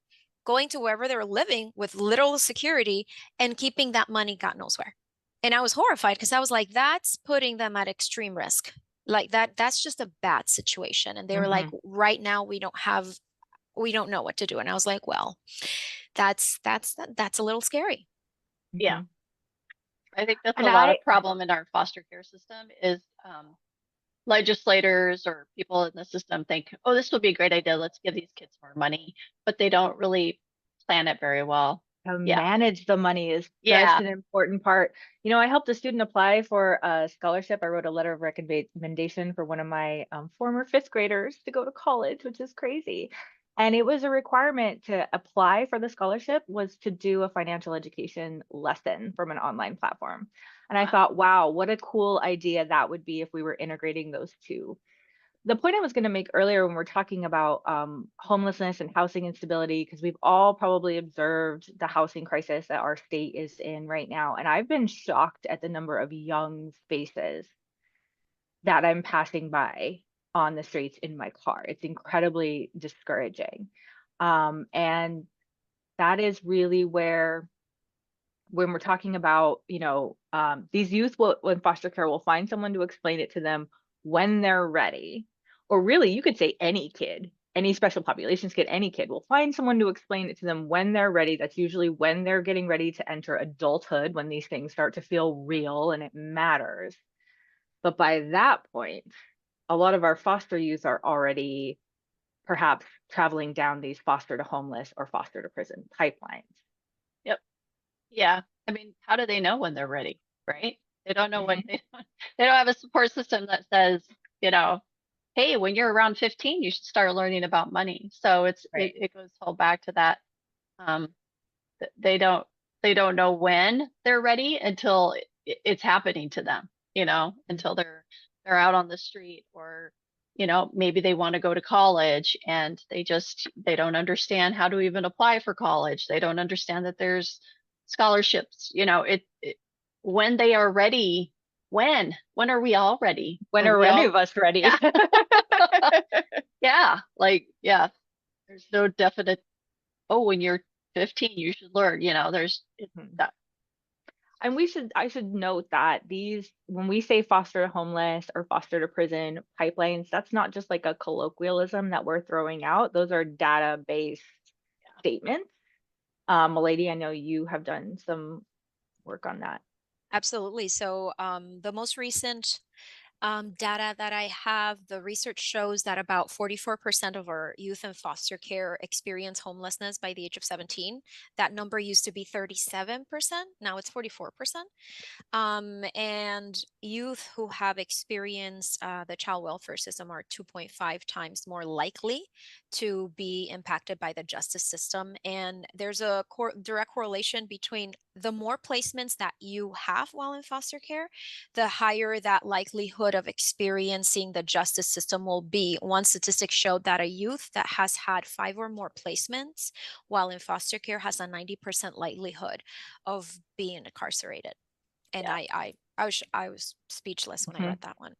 going to wherever they're living with little security and keeping that money God knows where. And I was horrified because I was like, that's putting them at extreme risk. Like that's just a bad situation. And they were like, right now we don't know what to do. And I was like, well, that's a little scary. Yeah, I think that's and a lot I, of problem in our foster care system is legislators or people in the system think, oh, this would be a great idea, let's give these kids more money, but they don't really plan it very well. Yeah. manage the money is such Yeah. an important part. I helped a student apply for a scholarship. I wrote a letter of recommendation for one of my former fifth graders to go to college, which is crazy. And it was a requirement to apply for the scholarship was to do a financial education lesson from an online platform. And I thought, wow, what a cool idea that would be if we were integrating those two. The point I was going to make earlier when we're talking about homelessness and housing instability, because we've all probably observed the housing crisis that our state is in right now. And I've been shocked at the number of young faces that I'm passing by on the streets in my car. It's incredibly discouraging. And that is really where, when we're talking about, these youth will, in foster care, will find someone to explain it to them when they're ready. Or really, you could say any kid, any special populations kid, any kid will find someone to explain it to them when they're ready. That's usually when they're getting ready to enter adulthood, when these things start to feel real and it matters. But by that point, a lot of our foster youth are already perhaps traveling down these foster to homeless or foster to prison pipelines. Yep. Yeah. I mean, how do they know when they're ready, right? They don't know when Mhm. they don't have a support system that says, you know, hey, when you're around 15, you should start learning about money. So Right. it goes all back to that. Um, they don't know when they're ready until it's happening to them, until they're out on the street, or maybe they want to go to college and they don't understand how to even apply for college. They don't understand that there's scholarships. When they are ready. When are we all ready? When are any of us ready? Yeah. Yeah, yeah, there's no definite, oh, when you're 15 you should learn, there's that. And I should note that when we say foster to homeless or foster to prison pipelines, that's not just like a colloquialism that we're throwing out. Those are data-based statements. Milady, I know you have done some work on that. Absolutely. So the most recent data that I have, the research shows that about 44% of our youth in foster care experience homelessness by the age of 17. That number used to be 37%. Now it's 44%. And youth who have experienced the child welfare system are 2.5 times more likely to be impacted by the justice system. And there's a direct correlation between the more placements that you have while in foster care, the higher that likelihood of experiencing the justice system will be. One statistic showed that a youth that has had 5 or more placements while in foster care has a 90% likelihood of being incarcerated. And Yeah. I was speechless when I read that one.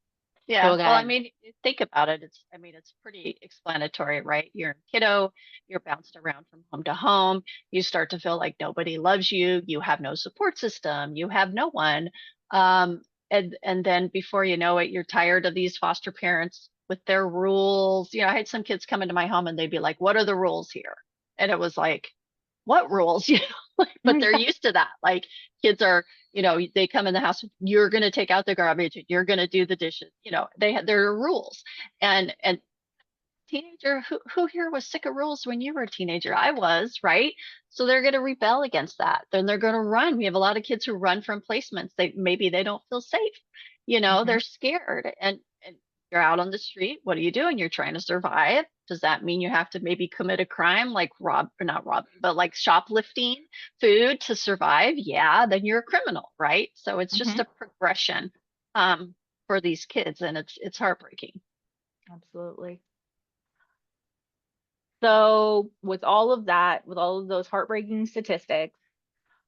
Yeah, So well, I good. mean, think about it. It's pretty explanatory, right? You're a kiddo, you're bounced around from home to home. You start to feel like nobody loves you. You have no support system. You have no one. And then before you know it, you're tired of these foster parents with their rules. I had some kids come into my home and they'd be like, "What are the rules here?" And it was like, "What rules?" But they're used to that. Like, kids are, they come in the house, you're going to take out the garbage and you're going to do the dishes. There are rules. And teenager, who here was sick of rules when you were a teenager? I was, right? So they're going to rebel against that. Then they're going to run. We have a lot of kids who run from placements. Maybe they don't feel safe. They're scared. And you're out on the street. What are you doing? You're trying to survive. Does that mean you have to maybe commit a crime like not rob, but like shoplifting food to survive? Yeah, then you're a criminal, right? So it's just a progression for these kids, and it's heartbreaking. Absolutely. So with all of that, with all of those heartbreaking statistics,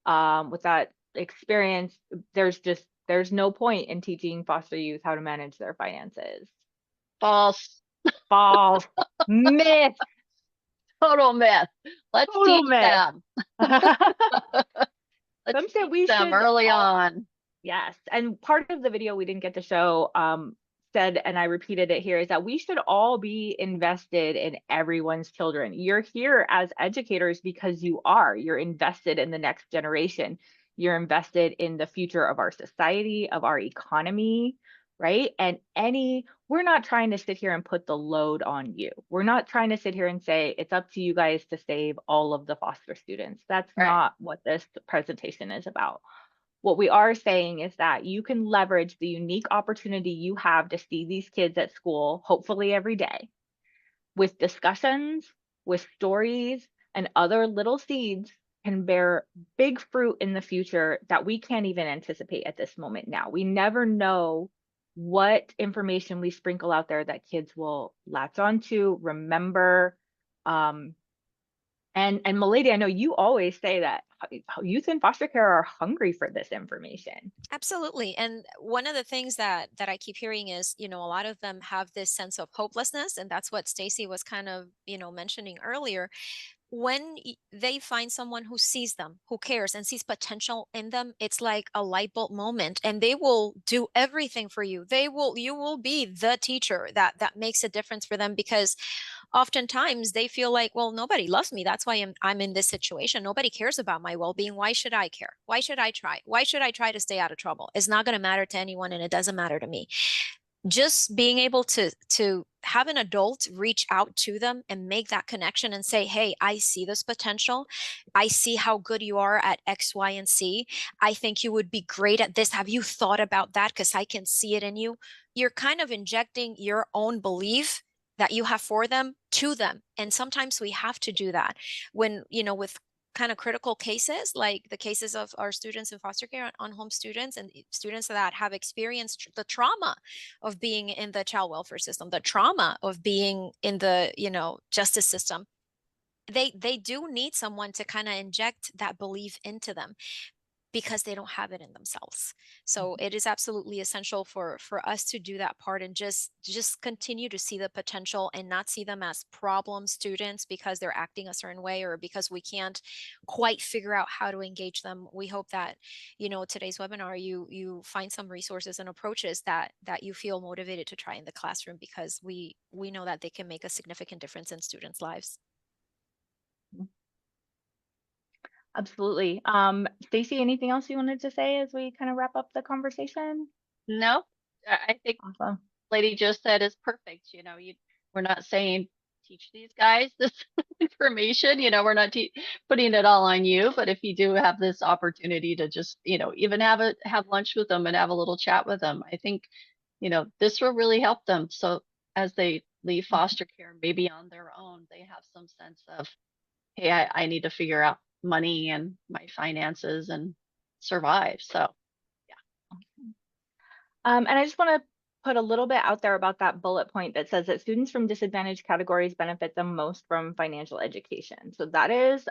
with that experience, there's no point in teaching foster youth how to manage their finances. False. False. Myth. Total myth. Let's Total teach myth. them. Let's Something we teach them should early on. Yes. And part of the video we didn't get to show said, and I repeated it here, is that we should all be invested in everyone's children. You're here as educators because you're invested in the next generation. You're invested in the future of our society, of our economy, right? And we're not trying to sit here and put the load on you. We're not trying to sit here and say, it's up to you guys to save all of the foster students. That's Right. not what this presentation is about. What we are saying is that you can leverage the unique opportunity you have to see these kids at school, hopefully every day, with discussions, with stories, and other little seeds can bear big fruit in the future that we can't even anticipate at this moment now. We never know what information we sprinkle out there that kids will latch onto, remember. And Milady, I know you always say that youth in foster care are hungry for this information. Absolutely. And one of the things that I keep hearing is, a lot of them have this sense of hopelessness, and that's what Stacey was kind of, mentioning earlier. When they find someone who sees them, who cares and sees potential in them, it's like a light bulb moment, and they will do everything for you. You will be the teacher that makes a difference for them, because oftentimes they feel like, well, nobody loves me. That's why I'm in this situation. Nobody cares about my well-being. Why should I care? Why should I try? Why should I try to stay out of trouble? It's not going to matter to anyone, and it doesn't matter to me. just being able to have an adult reach out to them and make that connection and say, hey, I see this potential. I see how good you are at X, Y, and Z. I think you would be great at this. Have you thought about that? Because I can see it in you. You're kind of injecting your own belief that you have for them to them. And sometimes we have to do that when, with kind of critical cases, like the cases of our students in foster care, on home students, and students that have experienced the trauma of being in the child welfare system, the trauma of being in the, justice system. They do need someone to kind of inject that belief into them, because they don't have it in themselves. So it is absolutely essential for us to do that part and just continue to see the potential and not see them as problem students because they're acting a certain way or because we can't quite figure out how to engage them. We hope that, today's webinar, you find some resources and approaches that you feel motivated to try in the classroom, because we know that they can make a significant difference in students' lives. Absolutely. Stacey, anything else you wanted to say as we kind of wrap up the conversation? No, I think Awesome. lady just said is perfect. We're not saying teach these guys this information. We're not putting it all on you. But if you do have this opportunity to just, even have lunch with them and have a little chat with them, I think, this will really help them. So as they leave foster care, maybe on their own, they have some sense of, hey, I need to figure out money and my finances and survive. So And I just want to put a little bit out there about that bullet point that says that students from disadvantaged categories benefit the most from financial education. So that is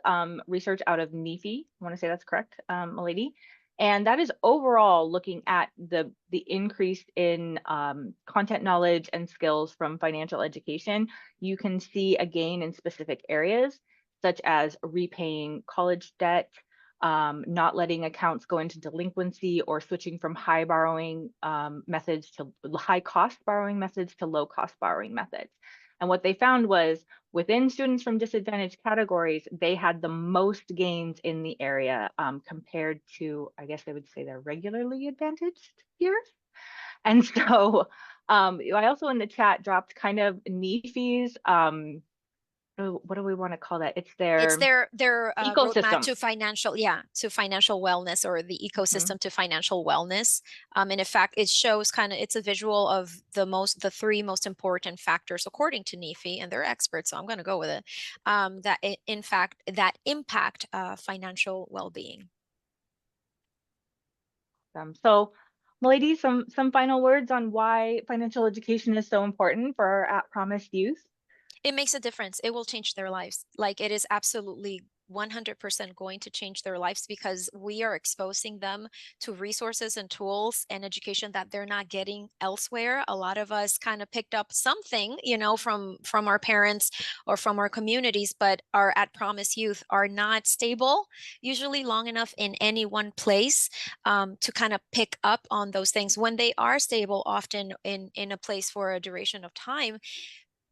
research out of NEFI. I want to say that's correct, Milady. And that is overall looking at the increase in content knowledge and skills from financial education. You can see a gain in specific areas, such as repaying college debt, not letting accounts go into delinquency, or switching from high borrowing methods to high cost borrowing methods to low cost borrowing methods. And what they found was within students from disadvantaged categories, they had the most gains in the area compared to, I guess I would say, their regularly advantaged peers. And so I also in the chat dropped kind of NEFI's, what do we want to call that? It's their roadmap ecosystem. to financial wellness, or the ecosystem to financial wellness. And in fact, it shows it's a visual of the three most important factors according to NEFI, and they're experts, so I'm going to go with it. That impact financial well-being. So, Milady, some final words on why financial education is so important for our at-promise youth. It makes a difference. It will change their lives. Like, it is absolutely 100% going to change their lives, because we are exposing them to resources and tools and education that they're not getting elsewhere. A lot of us kind of picked up something, from our parents or from our communities, but our at promise youth are not stable, usually long enough in any one place to kind of pick up on those things. When they are stable, often in a place for a duration of time,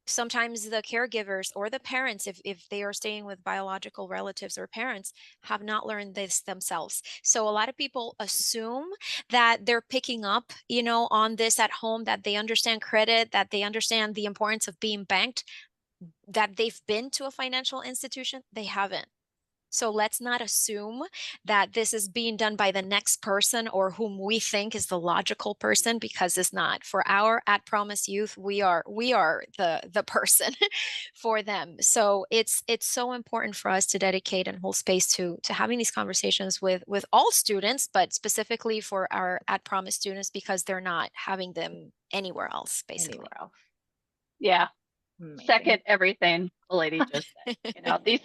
sometimes the caregivers or the parents, if they are staying with biological relatives or parents, have not learned this themselves. So a lot of people assume that they're picking up, on this at home, that they understand credit, that they understand the importance of being banked, that they've been to a financial institution. They haven't. So let's not assume that this is being done by the next person or whom we think is the logical person, because it's not. For our at promise youth, we are the person for them. So it's so important for us to dedicate and hold space to having these conversations with all students, but specifically for our at promise students, because they're not having them anywhere else, basically. Anywhere else. Yeah. Amazing. Second everything the lady just said.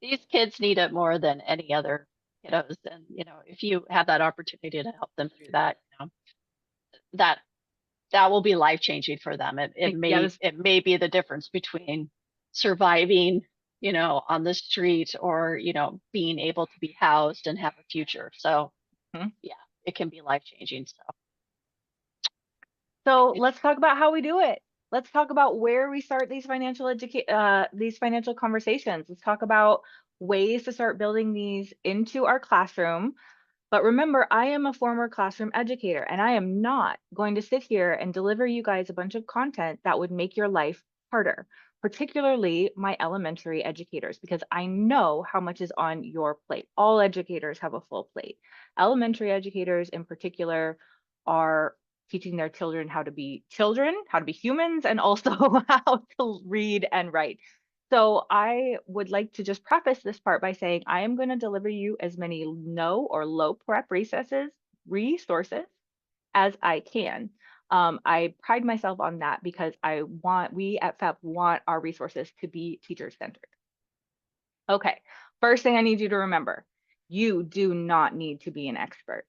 These kids need it more than any other kiddos. And, if you have that opportunity to help them through that, that will be life-changing for them. It may be the difference between surviving, on the street, or, being able to be housed and have a future. So yeah, it can be life-changing. So let's talk about how we do it. Let's talk about where we start these financial conversations. Let's talk about ways to start building these into our classroom. But remember, I am a former classroom educator, and I am not going to sit here and deliver you guys a bunch of content that would make your life harder, particularly my elementary educators, because I know how much is on your plate. All educators have a full plate. Elementary educators in particular are teaching their children, how to be humans, and also how to read and write. So I would like to just preface this part by saying I am going to deliver you as many no or low prep resources as I can. I pride myself on that because we at FEPP want our resources to be teacher centered. Okay, first thing I need you to remember, you do not need to be an expert.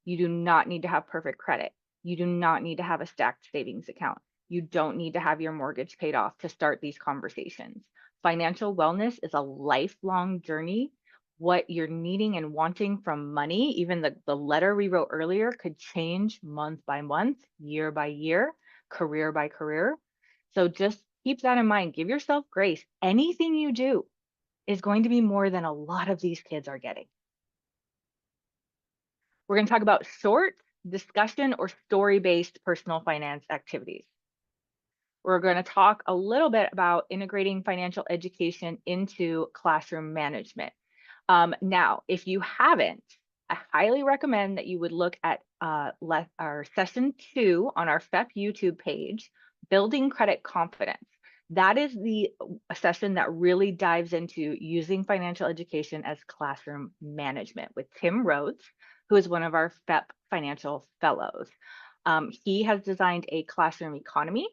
You do not need to have perfect credit. You do not need to have a stacked savings account. You don't need to have your mortgage paid off to start these conversations. Financial wellness is a lifelong journey. What you're needing and wanting from money, even the letter we wrote earlier, could change month by month, year by year, career by career. So just keep that in mind. Give yourself grace. Anything you do is going to be more than a lot of these kids are getting. We're going to talk about short discussion or story-based personal finance activities. We're going to talk a little bit about integrating financial education into classroom management. Now, if you haven't, I highly recommend that you would look at our session 2 on our FEPP YouTube page, Building Credit Confidence. That is the session that really dives into using financial education as classroom management with Tim Rhodes, who is one of our FEPP financial fellows. He has designed a classroom economy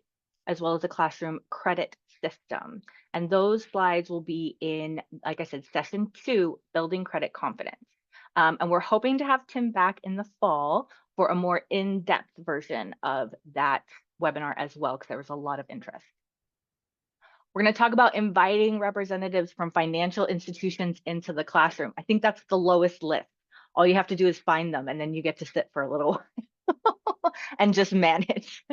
as well as a classroom credit system. And those slides will be in, like I said, session 2, Building Credit Confidence. And we're hoping to have Tim back in the fall for a more in-depth version of that webinar as well, because there was a lot of interest. We're going to talk about inviting representatives from financial institutions into the classroom. I think that's the lowest list. All you have to do is find them, and then you get to sit for a little and just manage.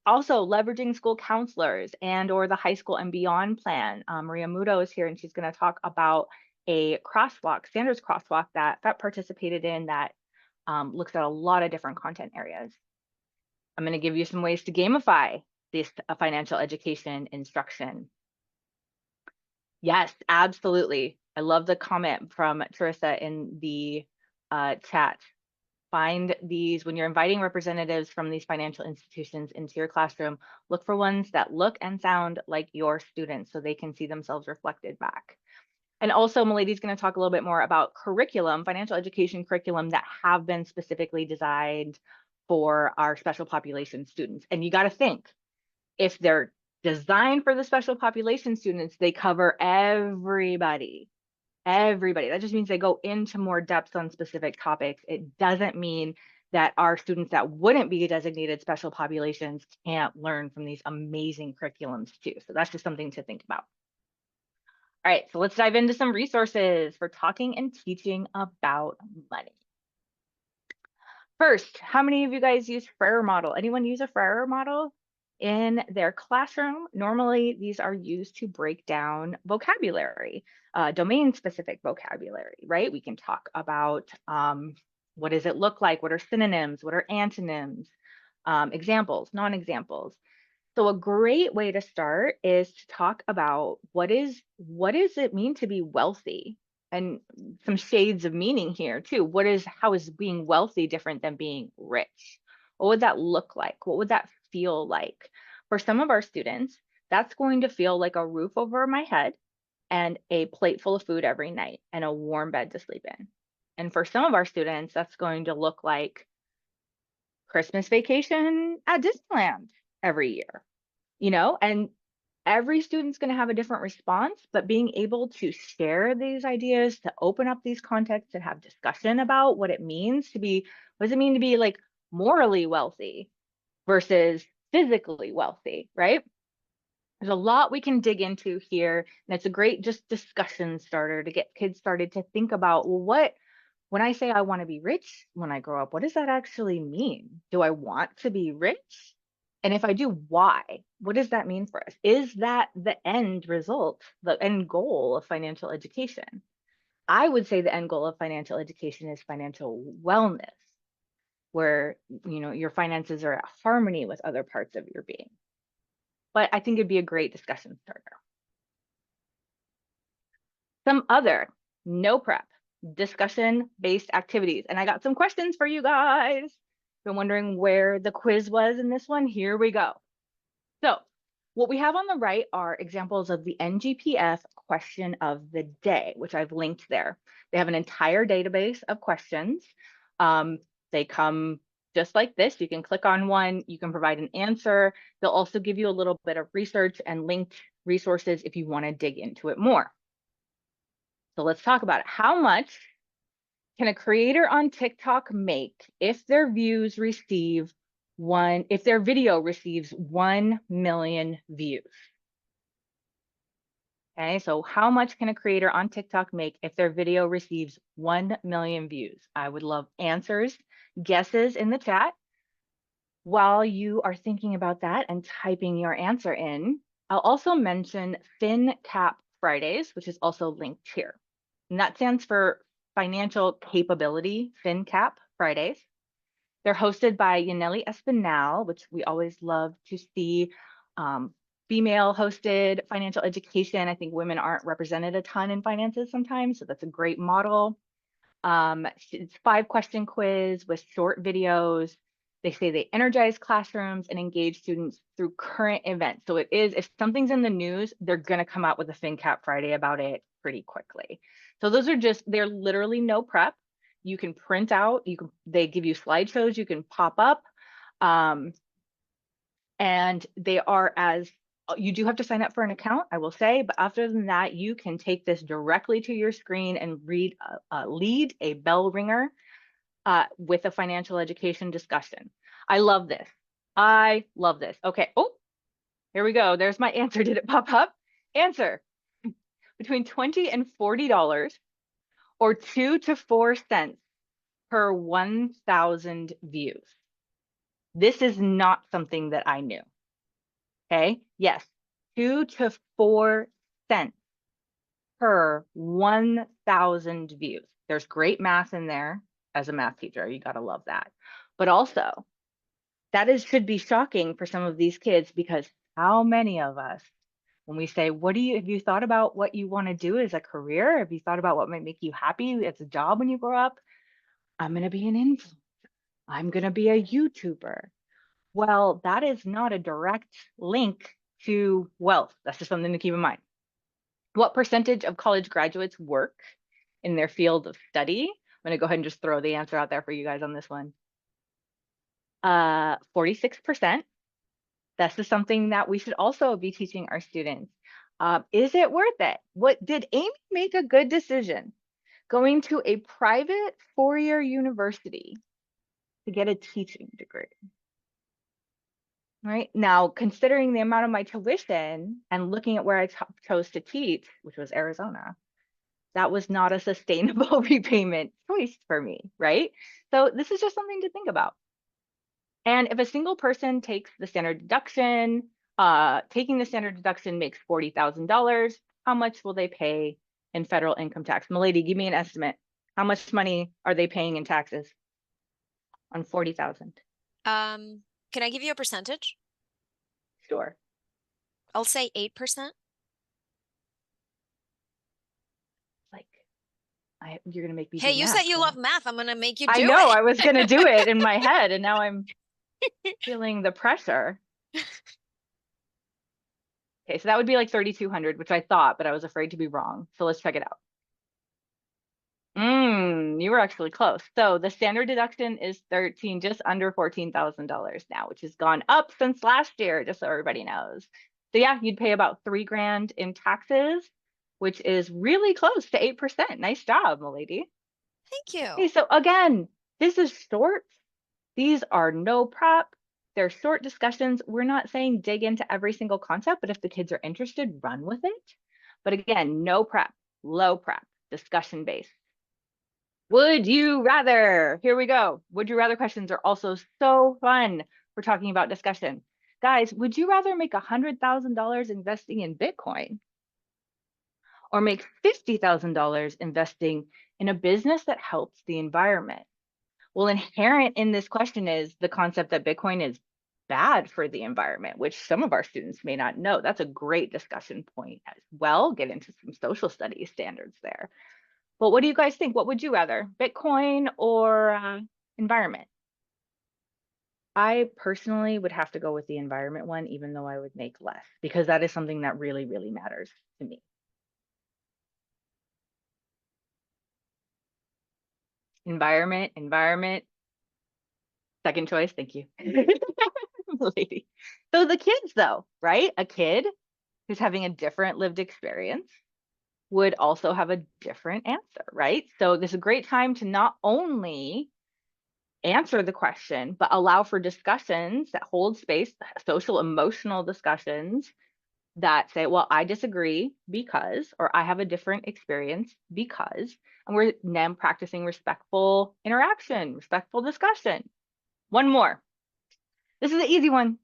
Also leveraging school counselors and or the high school and beyond plan. Maria Muto is here, and she's going to talk about a crosswalk, standards crosswalk that FEPP participated in that looks at a lot of different content areas. I'm going to give you some ways to gamify this financial education instruction. Yes, absolutely. I love the comment from Teresa in the chat. Find these, when you're inviting representatives from these financial institutions into your classroom, look for ones that look and sound like your students so they can see themselves reflected back. And also, Milady's going to talk a little bit more about curriculum, financial education curriculum that have been specifically designed for our special population students. And you got to think, if they're designed for the special population students, they cover everybody. That just means they go into more depth on specific topics. It doesn't mean that our students that wouldn't be designated special populations can't learn from these amazing curriculums too. So that's just something to think about. All right, so let's dive into some resources for talking and teaching about money. First, how many of you guys use Frere model? Anyone use a Frere model in their classroom? Normally, these are used to break down vocabulary, domain-specific vocabulary, right? We can talk about what does it look like? What are synonyms? What are antonyms? Examples, non-examples. So a great way to start is to talk about what does it mean to be wealthy? And some shades of meaning here too. How is being wealthy different than being rich? What would that look like? What would that feel like? For some of our students, that's going to feel like a roof over my head and a plate full of food every night and a warm bed to sleep in. And for some of our students, that's going to look like Christmas vacation at Disneyland every year, and every student's going to have a different response, but being able to share these ideas, to open up these contexts and have discussion about what does it mean to be like morally wealthy versus physically wealthy, right? There's a lot we can dig into here, and it's a great just discussion starter to get kids started to think about, well, when I say I want to be rich when I grow up, what does that actually mean? Do I want to be rich? And if I do, why? What does that mean for us? Is that the end result, the end goal of financial education? I would say the end goal of financial education is financial wellness, where your finances are at harmony with other parts of your being. But I think it'd be a great discussion starter. Some other no prep discussion-based activities. And I got some questions for you guys. Been wondering where the quiz was in this one. Here we go. So what we have on the right are examples of the NGPF question of the day, which I've linked there. They have an entire database of questions. They come just like this. You can click on one, you can provide an answer. They'll also give you a little bit of research and linked resources if you want to dig into it more. So let's talk about it. How much can a creator on TikTok make if their views receive if their video receives 1 million views? Okay, so how much can a creator on TikTok make if their video receives 1 million views? I would love answers, guesses in the chat. While you are thinking about that and typing your answer in, I'll also mention FinCap Fridays, which is also linked here. And that stands for Financial Capability FinCap Fridays. They're hosted by Yaneli Espinal, which we always love to see. Female hosted financial education. I think women aren't represented a ton in finances sometimes, so that's a great model. It's 5-question quiz with short videos. They say they energize classrooms and engage students through current events. So it is, if something's in the news, they're going to come out with a FinCap Friday about it pretty quickly. So those are they're literally no prep. You can print out, they give you slideshows you can pop up. And they are you do have to sign up for an account, I will say, but other than that, you can take this directly to your screen and lead a bell ringer with a financial education discussion. I love this. I love this. Okay. Oh, here we go. There's my answer. Did it pop up? Answer. Between $20 and $40 or 2 to 4 cents per 1,000 views. This is not something that I knew. Okay. Yes. 2 to 4 cents per 1,000 views. There's great math in there. As a math teacher, you got to love that. But also, should be shocking for some of these kids, because how many of us, when we say, have you thought about what you want to do as a career? Have you thought about what might make you happy as a job when you grow up? I'm going to be an influencer. I'm going to be a YouTuber. Well, that is not a direct link to wealth. That's just something to keep in mind. What percentage of college graduates work in their field of study? I'm going to go ahead and just throw the answer out there for you guys on this one. 46%. This is something that we should also be teaching our students. Is it worth it? Did Amy make a good decision going to a private 4-year university to get a teaching degree? Right now, considering the amount of my tuition and looking at where I chose to teach, which was Arizona, that was not a sustainable repayment choice for me, right? So this is just something to think about. And if a single person takes the standard deduction, taking the standard deduction makes $40,000, how much will they pay in federal income tax? Milady, give me an estimate. How much money are they paying in taxes on 40,000? Can I give you a percentage? Sure. I'll say 8%. You're gonna make me. Hey, do you math, said you huh? love math. I'm gonna make you do it. I know. I was gonna do it in my head, and now I'm feeling the pressure. Okay, so that would be like 3,200, which I thought, but I was afraid to be wrong. So let's check it out. You were actually close. So the standard deduction is just under $14,000 now, which has gone up since last year, just so everybody knows. So yeah, you'd pay about $3,000 in taxes, which is really close to 8%. Nice job, milady. Thank you. Okay, so again, this is short. These are no prep. They're short discussions. We're not saying dig into every single concept, but if the kids are interested, run with it. But again, no prep, low prep, discussion based. Would you rather? Here we go. Would you rather questions are also so fun for talking about discussion. Guys, would you rather make $100,000 investing in Bitcoin or make $50,000 investing in a business that helps the environment? Well, inherent in this question is the concept that Bitcoin is bad for the environment, which some of our students may not know. That's a great discussion point as well. Get into some social studies standards there. But what do you guys think? What would you rather, Bitcoin or environment? I personally would have to go with the environment one, even though I would make less, because that is something that really, really matters to me. Environment. Second choice, thank you. Lady. So the kids though, right? A kid who's having a different lived experience would also have a different answer, right? So this is a great time to not only answer the question, but allow for discussions that hold space, social, emotional discussions that say, well, I disagree because, or I have a different experience because, and we're then practicing respectful interaction, respectful discussion. One more. This is an easy one.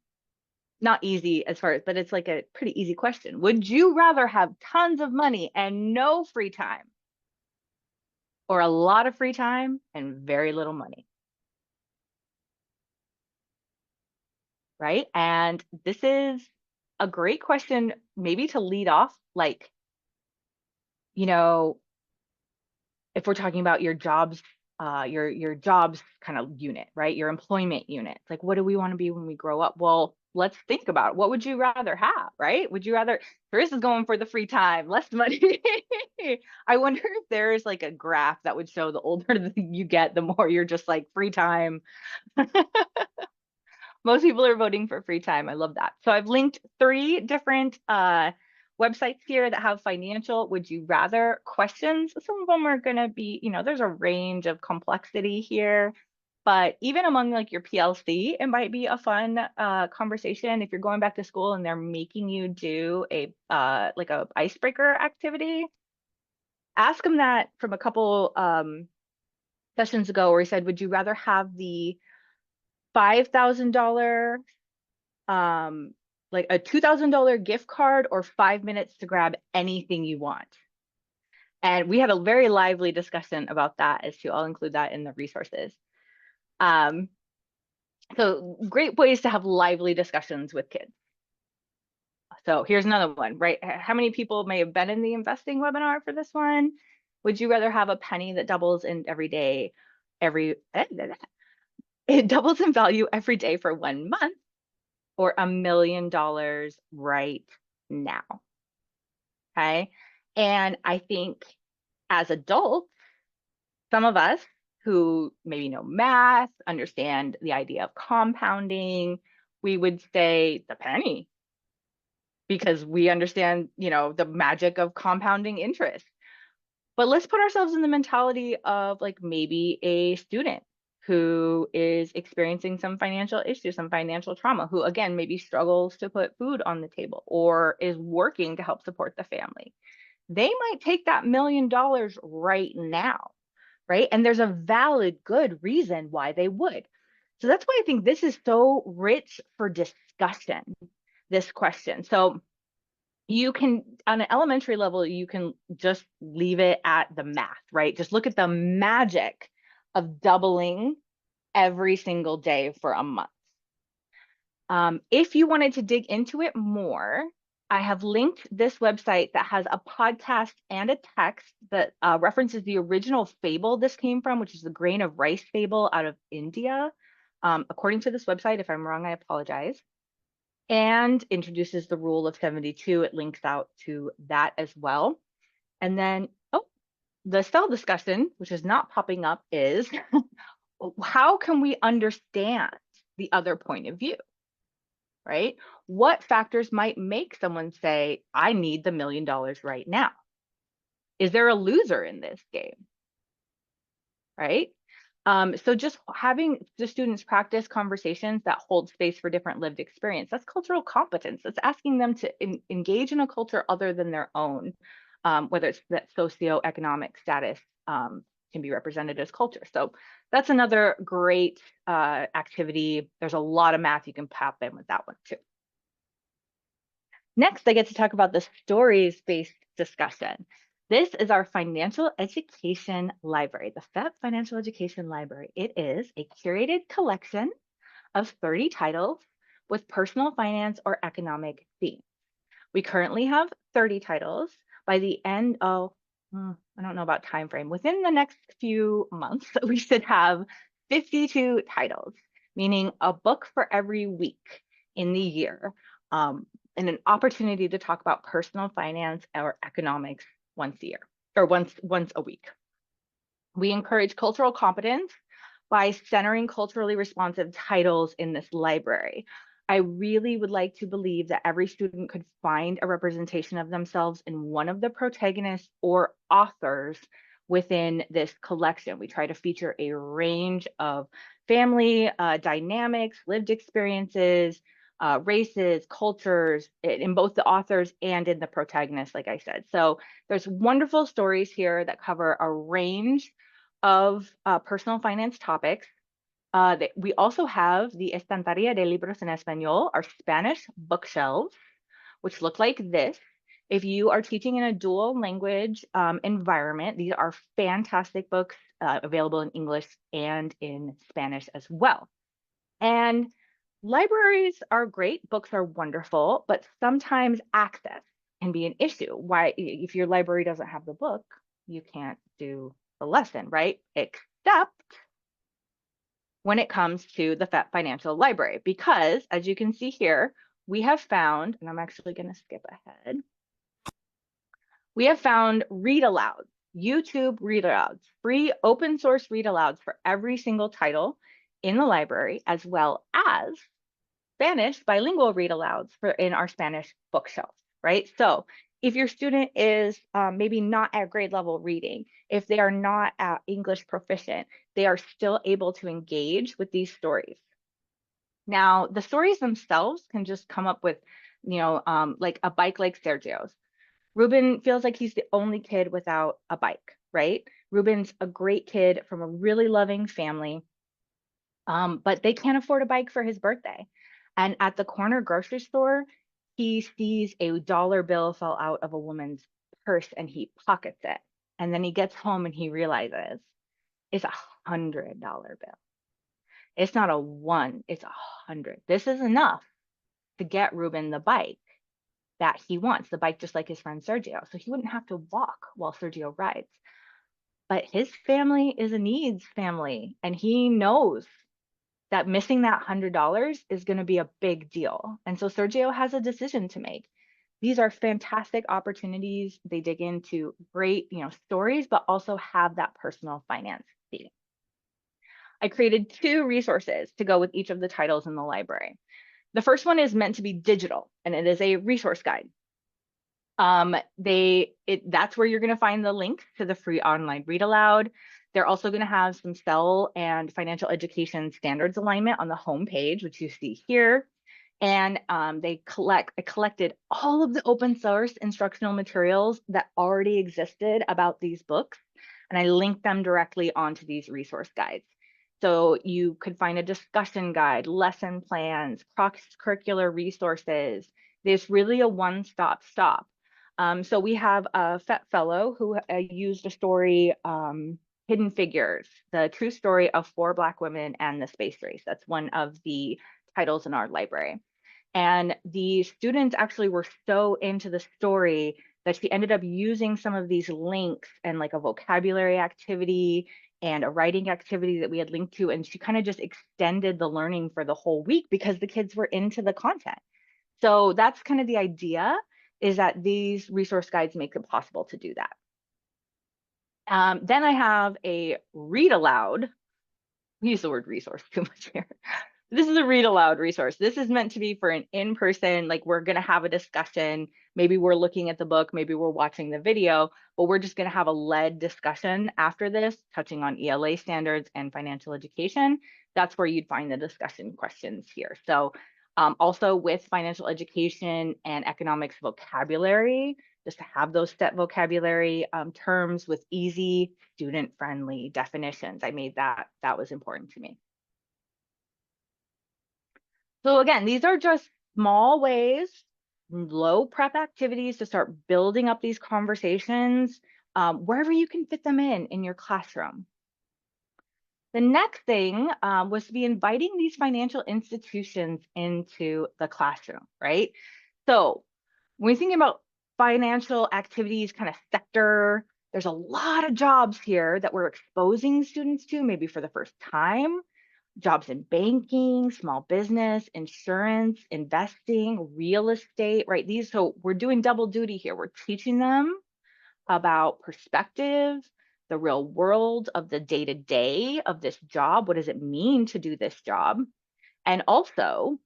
Not easy as far as, but it's like a pretty easy question. Would you rather have tons of money and no free time, or a lot of free time and very little money? Right? And this is a great question, maybe to lead off, like, you know, if we're talking about your jobs, your jobs kind of unit, right? Your employment unit. Like, what do we want to be when we grow up? Well, let's think about it. What would you rather have, right? Would you rather, Chris is going for the free time, less money. I wonder if there's like a graph that would show the older you get, the more you're just like free time. Most people are voting for free time. I love that. So I've linked 3 different websites here that have financial would you rather questions. Some of them are going to be, there's a range of complexity here, but even among like your PLC, it might be a fun conversation if you're going back to school and they're making you do a like a icebreaker activity. Ask them that from a couple sessions ago where he said, would you rather have the $5,000 like a $2,000 gift card or 5 minutes to grab anything you want? And we had a very lively discussion about that as to, I'll include that in the resources. So great ways to have lively discussions with kids. So here's another one, right? How many people may have been in the investing webinar for this one? Would you rather have a penny that doubles in every day, it doubles in value every day for 1 month, or $1 million right now? Okay. And I think as adults, some of us who maybe know math, understand the idea of compounding, we would say the penny, because we understand, the magic of compounding interest. But let's put ourselves in the mentality of like maybe a student who is experiencing some financial issue, some financial trauma, who again, maybe struggles to put food on the table or is working to help support the family. They might take that $1 million right now, right? And there's a valid, good reason why they would. So that's why I think this is so rich for discussion, this question. So you can, on an elementary level, you can just leave it at the math, right? Just look at the magic of doubling every single day for a month. If you wanted to dig into it more, I have linked this website that has a podcast and a text that references the original fable this came from, which is the grain of rice fable out of India. According to this website, if I'm wrong, I apologize. And introduces the rule of 72. It links out to that as well. And then, the cell discussion, which is not popping up, is how can we understand the other point of view, right? What factors might make someone say, I need the $1 million right now? Is there a loser in this game, right? So just having the students practice conversations that hold space for different lived experience, that's cultural competence. That's asking them to engage in a culture other than their own, whether it's that socioeconomic status can be represented as culture. So that's another great activity. There's a lot of math you can pop in with that one too. Next, I get to talk about the stories-based discussion. This is our financial education library, the FEPPP Financial Education Library. It is a curated collection of 30 titles with personal finance or economic themes. We currently have 30 titles. By the end of, I don't know about time frame, within the next few months, we should have 52 titles, meaning a book for every week in the year, and an opportunity to talk about personal finance or economics once a year, or once a week. We encourage cultural competence by centering culturally responsive titles in this library. I really would like to believe that every student could find a representation of themselves in one of the protagonists or authors within this collection. We try to feature a range of family dynamics, lived experiences, races, cultures in both the authors and in the protagonists, like I said. So there's wonderful stories here that cover a range of personal finance topics. We also have the Estantería de Libros en Español, our Spanish bookshelves, which look like this. If you are teaching in a dual language environment, these are fantastic books available in English and in Spanish as well. And libraries are great, books are wonderful, but sometimes access can be an issue. Why, if your library doesn't have the book, you can't do the lesson, right? Except when it comes to the FEPPP Financial Library, because as you can see here, we have found, and I'm actually going to skip ahead, we have found read alouds, YouTube read alouds, free open source read alouds for every single title in the library, as well as Spanish bilingual read alouds in our Spanish bookshelf, right? So if your student is maybe not at grade level reading, if they are not at English proficient, they are still able to engage with these stories. Now, the stories themselves can just come up with, like a bike like Sergio's. Ruben feels like he's the only kid without a bike, right? Ruben's a great kid from a really loving family, but they can't afford a bike for his birthday. And at the corner grocery store, he sees a dollar bill fall out of a woman's purse and he pockets it. And then he gets home and he realizes it's $100 bill. It's not a one, it's 100. This is enough to get Ruben the bike that he wants, the bike just like his friend Sergio. So he wouldn't have to walk while Sergio rides. But his family is a needs family, and he knows that missing that $100 is going to be a big deal. And so Sergio has a decision to make. These are fantastic opportunities. They dig into great, stories, but also have that personal finance theme. I created 2 resources to go with each of the titles in the library. The first one is meant to be digital, and it is a resource guide. That's where you're going to find the link to the free online read aloud. They're also going to have some CEL and financial education standards alignment on the home page, which you see here. And I collected all of the open source instructional materials that already existed about these books, and I linked them directly onto these resource guides. So you could find a discussion guide, lesson plans, cross-curricular resources. There's really a one-stop shop. So we have a FEPPP fellow who used a story, Hidden Figures, the true story of 4 Black women and the space race. That's one of the titles in our library. And the students actually were so into the story that she ended up using some of these links and like a vocabulary activity and a writing activity that we had linked to. And she kind of just extended the learning for the whole week because the kids were into the content. So that's kind of the idea, is that these resource guides make it possible to do that. Then I have a read aloud. We use the word resource too much here. This is a read aloud resource. This is meant to be for an in-person, like we're going to have a discussion. Maybe we're looking at the book, maybe we're watching the video, but we're just going to have a led discussion after this, touching on ELA standards and financial education. That's where you'd find the discussion questions here. So also with financial education and economics vocabulary, just to have those set vocabulary terms with easy student-friendly definitions. I made that was important to me. So again, these are just small ways low prep activities to start building up these conversations wherever you can fit them in your classroom. The next thing was to be inviting these financial institutions into the classroom, right? So when you're thinking about financial activities, kind of sector, there's a lot of jobs here that we're exposing students to, maybe for the first time. Jobs in banking, small business, insurance, investing, real estate, right? So we're doing double duty here. We're teaching them about perspective, the real world of the day-to-day of this job. What does it mean to do this job? And also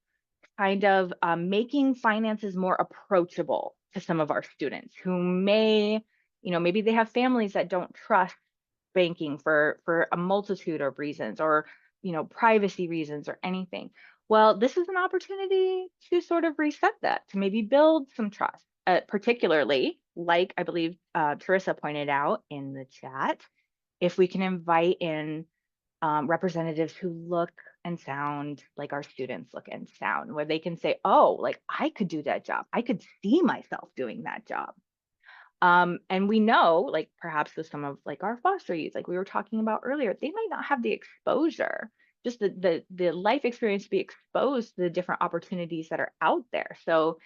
kind of making finances more approachable to some of our students who may, maybe they have families that don't trust banking for a multitude of reasons, or privacy reasons or anything. Well, this is an opportunity to sort of reset that, to maybe build some trust, particularly like I believe Teresa pointed out in the chat, if we can invite in representatives who look and sound like our students look and sound, where they can say, oh, like I could do that job. I could see myself doing that job. And we know, like perhaps with some of like our foster youth, like we were talking about earlier, they might not have the exposure, just the life experience to be exposed to the different opportunities that are out there. So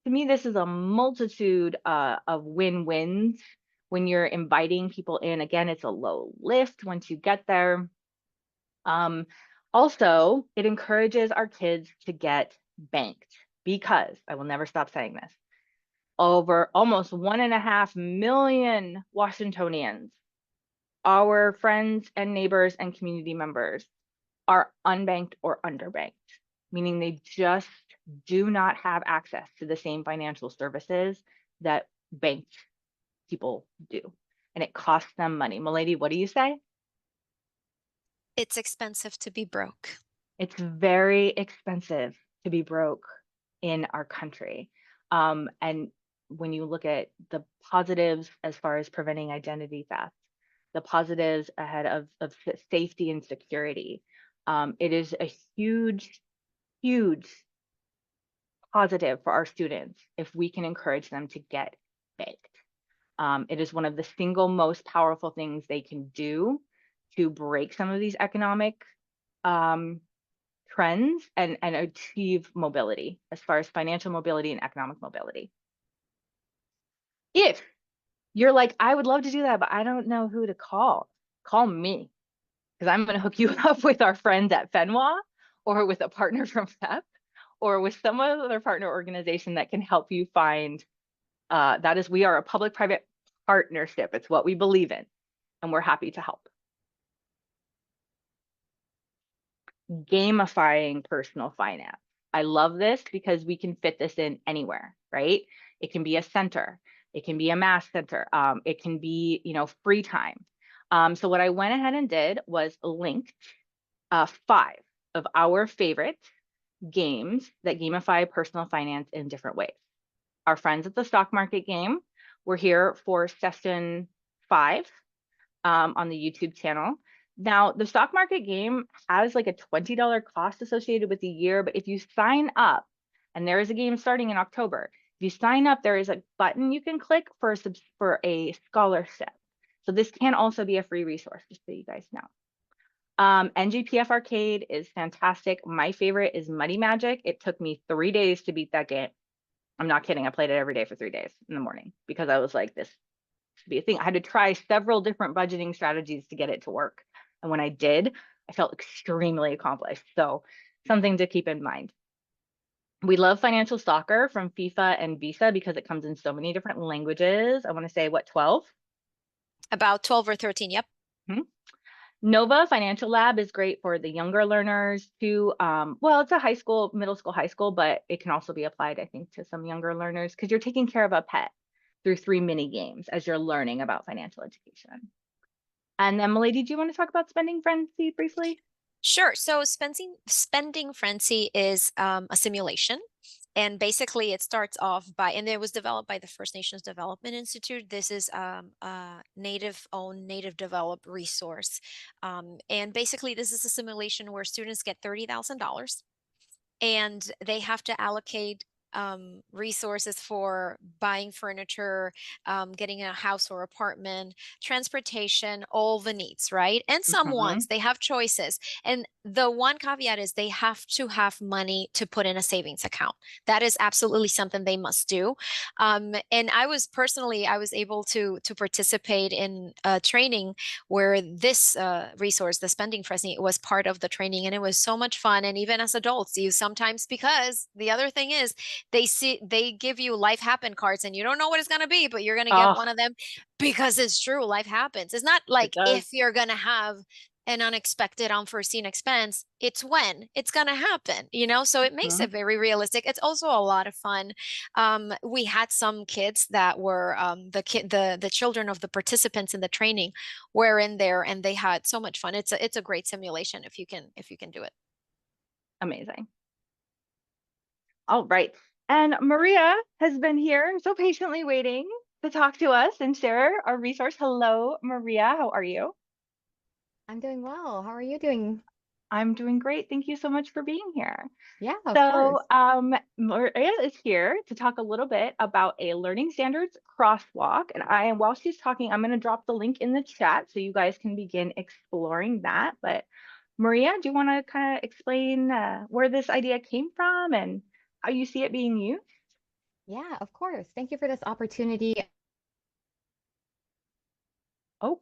to me, this is a multitude of win-wins when you're inviting people in. Again, it's a low lift once you get there. Also, it encourages our kids to get banked, because I will never stop saying this. Over almost 1.5 million Washingtonians, our friends and neighbors and community members, are unbanked or underbanked, meaning they just do not have access to the same financial services that banked people do. And it costs them money. Milady, what do you say? It's expensive to be broke. It's very expensive to be broke in our country. And when you look at the positives as far as preventing identity theft, the positives ahead of safety and security, it is a huge, huge positive for our students if we can encourage them to get banked. It is one of the single most powerful things they can do to break some of these economic trends and achieve mobility, as far as financial mobility and economic mobility. If you're like, I would love to do that, but I don't know who to call me, because I'm going to hook you up with our friends at FENWA, or with a partner from FEPPP, or with some other partner organization that can help you find, we are a public-private partnership. It's what we believe in, and we're happy to help. Gamifying personal finance. I love this because we can fit this in anywhere, right? It can be a center, it can be a math center, it can be, free time. So what I went ahead and did was linked 5 of our favorite games that gamify personal finance in different ways. Our friends at the stock market game, we're here for session 5 on the YouTube channel. Now, the stock market game has like a $20 cost associated with the year, but if you sign up, and there is a game starting in October, if you sign up, there is a button you can click for a scholarship. So this can also be a free resource, just so you guys know. NGPF Arcade is fantastic. My favorite is Muddy Magic. It took me 3 days to beat that game. I'm not kidding. I played it every day for 3 days in the morning, because I was like, this should be a thing. I had to try several different budgeting strategies to get it to work. And when I did, I felt extremely accomplished. So something to keep in mind. We love Financial Soccer from FIFA and Visa because it comes in so many different languages. I want to say, what, 12? About 12 or 13, yep. Nova Financial Lab is great for the younger learners too. Well, it's a high school, middle school, high school, but it can also be applied, I think, to some younger learners, because you're taking care of a pet through 3 mini games as you're learning about financial education. And then, Milady, do you want to talk about Spending Frenzy briefly? Sure. So Spending Frenzy is a simulation. And basically it starts off by, and it was developed by the First Nations Development Institute. This is a native-owned, native-developed resource. And basically this is a simulation where students get $30,000 and they have to allocate resources for buying furniture, getting a house or apartment, transportation, all the needs, right? And some wants, they have choices. And the one caveat is they have to have money to put in a savings account. That is absolutely something they must do. And I was able to participate in a training where this resource, the spending frenzy, was part of the training, and it was so much fun. And even as adults, you sometimes, because the other thing is they give you life happen cards, and you don't know what it's going to be, but you're going to get Oh, one of them because it's true. Life happens. It's not it like does. if you're going to have an unexpected, unforeseen expense, it's when it's going to happen, so it makes it very realistic. It's also a lot of fun. We had some kids that were the children of the participants in the training were in there, and they had so much fun. It's a great simulation if you can do it. Amazing. All right. And Maria has been here so patiently waiting to talk to us and share our resource. Hello, Maria. How are you? I'm doing well. How are you doing? I'm doing great. Thank you so much for being here. Yeah, of course. Maria is here to talk a little bit about a learning standards crosswalk. And while she's talking, I'm going to drop the link in the chat so you guys can begin exploring that. But Maria, do you want to kind of explain where this idea came from and how you see it being used? Yeah, of course. Thank you for this opportunity. Oh,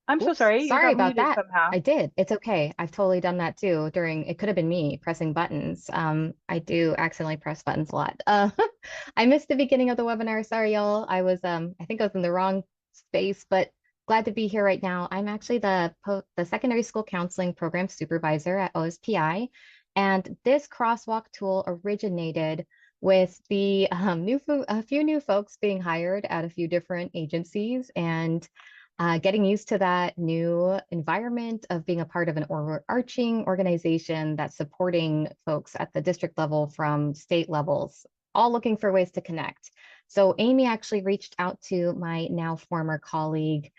I'm so Oops, sorry. You sorry got about muted that. somehow. I did. It's okay. I've totally done that too it could have been me pressing buttons. I do accidentally press buttons a lot. I missed the beginning of the webinar. Sorry, y'all. I think I was in the wrong space, but glad to be here right now. I'm actually the Secondary School Counseling Program Supervisor at OSPI, and this crosswalk tool originated with the a few new folks being hired at a few different agencies, and getting used to that new environment of being a part of an overarching organization that's supporting folks at the district level from state levels, all looking for ways to connect. So Amy actually reached out to my now former colleague,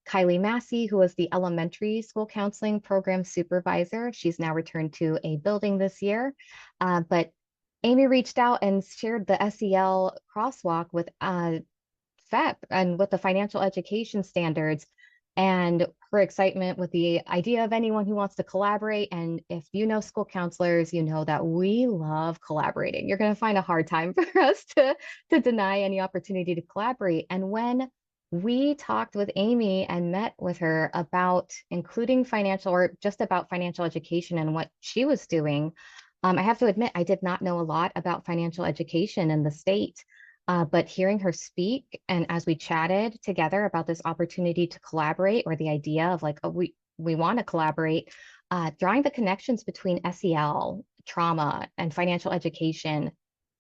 Kylie Massey, who was the Elementary School Counseling Program Supervisor. She's now returned to a building this year, but Amy reached out and shared the SEL crosswalk with FEPPP and with the financial education standards, and her excitement with the idea of anyone who wants to collaborate. And if you know school counselors, you know that we love collaborating. You're going to find a hard time for us to deny any opportunity to collaborate. And when we talked with Amy and met with her about including financial, or just about financial education and what she was doing, I have to admit, I did not know a lot about financial education in the state. But hearing her speak, and as we chatted together about this opportunity to collaborate, or the idea of like, oh, we want to collaborate, drawing the connections between SEL, trauma, and financial education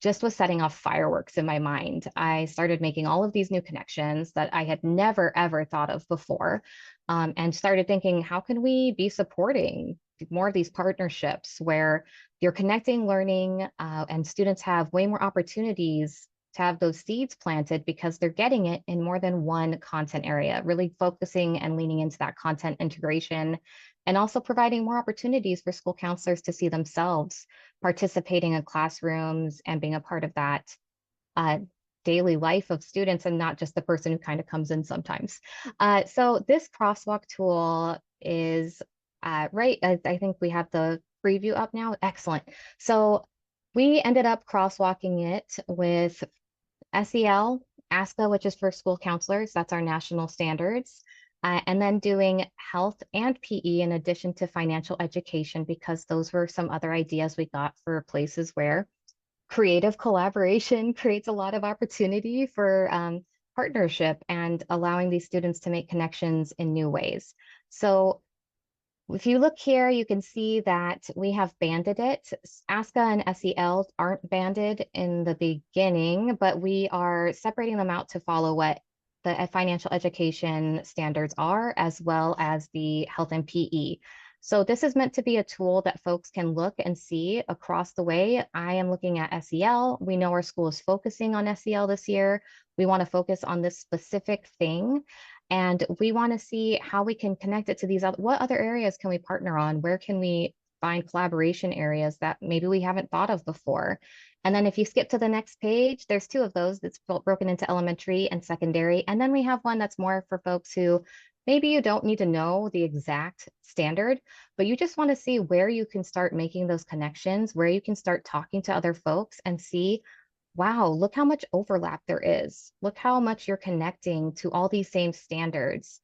just was setting off fireworks in my mind. I started making all of these new connections that I had never, ever thought of before, and started thinking, how can we be supporting more of these partnerships where you're connecting learning, and students have way more opportunities to have those seeds planted because they're getting it in more than one content area, really focusing and leaning into that content integration, and also providing more opportunities for school counselors to see themselves participating in classrooms and being a part of that daily life of students, and not just the person who kind of comes in sometimes. So this crosswalk tool is right. I think we have the preview up now. Excellent. So we ended up crosswalking it with SEL, ASCA, which is for school counselors, that's our national standards, and then doing health and PE in addition to financial education, because those were some other ideas we got for places where creative collaboration creates a lot of opportunity for partnership and allowing these students to make connections in new ways. So if you look here, you can see that we have banded it. ASCA and SEL aren't banded in the beginning, but we are separating them out to follow what the financial education standards are, as well as the health and PE. So this is meant to be a tool that folks can look and see across the way. I am looking at SEL. We know our school is focusing on SEL this year. We want to focus on this specific thing. And we want to see how we can connect it to these other, what other areas can we partner on? Where can we find collaboration areas that maybe we haven't thought of before. And then if you skip to the next page, there's two of those that's broken into elementary and secondary. And then we have one that's more for folks who maybe you don't need to know the exact standard, but you just want to see where you can start making those connections, where you can start talking to other folks and see, wow, look how much overlap there is. Look how much you're connecting to all these same standards.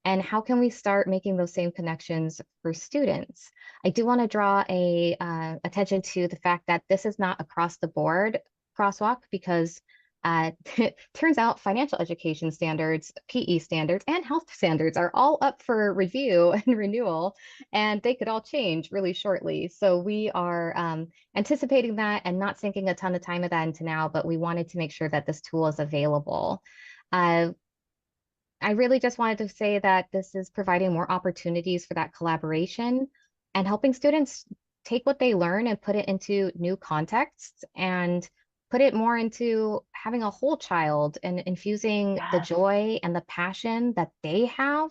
And how can we start making those same connections for students? I do want to draw attention to the fact that this is not across the board crosswalk, because it turns out financial education standards, PE standards, and health standards are all up for review and renewal, and they could all change really shortly. So we are anticipating that and not sinking a ton of time of that into now, but we wanted to make sure that this tool is available. I really just wanted to say that this is providing more opportunities for that collaboration and helping students take what they learn and put it into new contexts and put it more into having a whole child and infusing the joy and the passion that they have.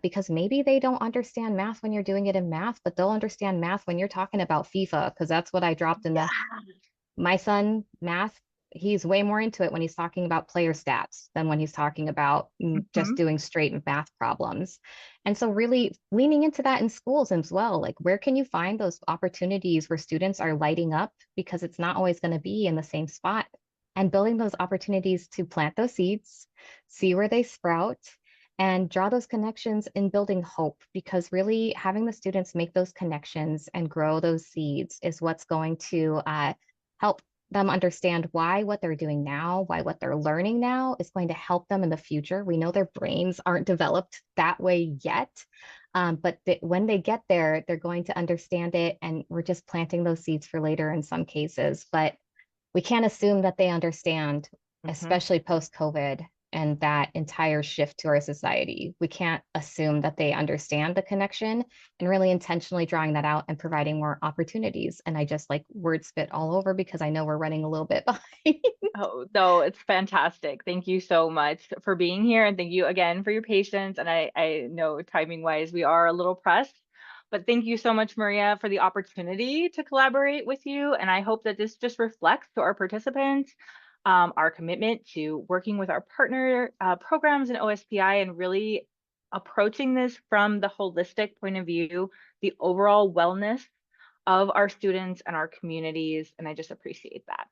Because maybe they don't understand math when you're doing it in math, but they'll understand math when you're talking about FIFA, because that's what I dropped in my son math. He's way more into it when he's talking about player stats than when he's talking about just doing straight math problems. And so really leaning into that in schools as well, like where can you find those opportunities where students are lighting up, because it's not always going to be in the same spot, and building those opportunities to plant those seeds, see where they sprout, and draw those connections in building hope, because really having the students make those connections and grow those seeds is what's going to help them understand why what they're doing now, why what they're learning now is going to help them in the future. We know their brains aren't developed that way yet, but when they get there, they're going to understand it, and we're just planting those seeds for later in some cases. But we can't assume that they understand, especially post-COVID and that entire shift to our society. We can't assume that they understand the connection, and really intentionally drawing that out and providing more opportunities. And I just like word spit all over because I know we're running a little bit behind. Oh, no, it's fantastic. Thank you so much for being here. And thank you again for your patience. And I know timing wise, we are a little pressed, but thank you so much, Maria, for the opportunity to collaborate with you. And I hope that this just reflects to our participants our commitment to working with our partner programs in OSPI and really approaching this from the holistic point of view, the overall wellness of our students and our communities. And I just appreciate that.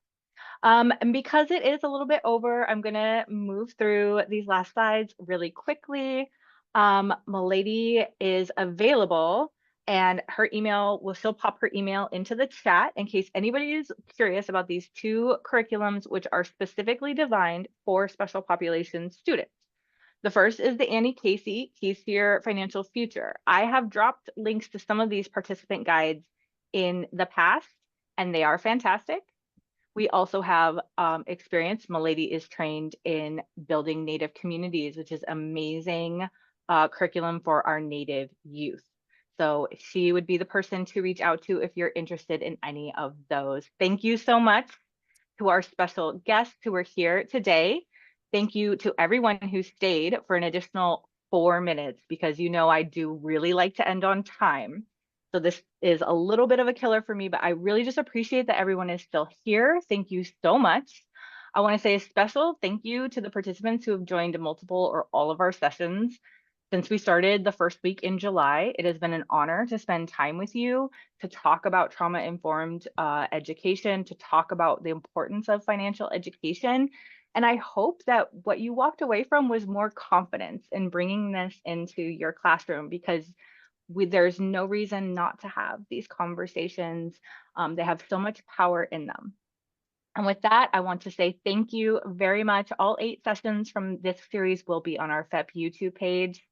And because it is a little bit over, I'm going to move through these last slides really quickly. Milady is available, and her email, she'll pop her email into the chat in case anybody is curious about these two curriculums, which are specifically designed for special population students. The first is the Annie Casey Keys to Your Financial Future. I have dropped links to some of these participant guides in the past, and they are fantastic. We also have experience. Milady is trained in building Native communities, which is amazing curriculum for our Native youth. So she would be the person to reach out to if you're interested in any of those. Thank you so much to our special guests who are here today. Thank you to everyone who stayed for an additional 4 minutes, because you know I do really like to end on time. So this is a little bit of a killer for me, but I really just appreciate that everyone is still here. Thank you so much. I want to say a special thank you to the participants who have joined multiple or all of our sessions since we started the first week in July. It has been an honor to spend time with you, to talk about trauma-informed education, to talk about the importance of financial education. And I hope that what you walked away from was more confidence in bringing this into your classroom, because there's no reason not to have these conversations. They have so much power in them. And with that, I want to say thank you very much. All 8 sessions from this series will be on our FEPPP YouTube page.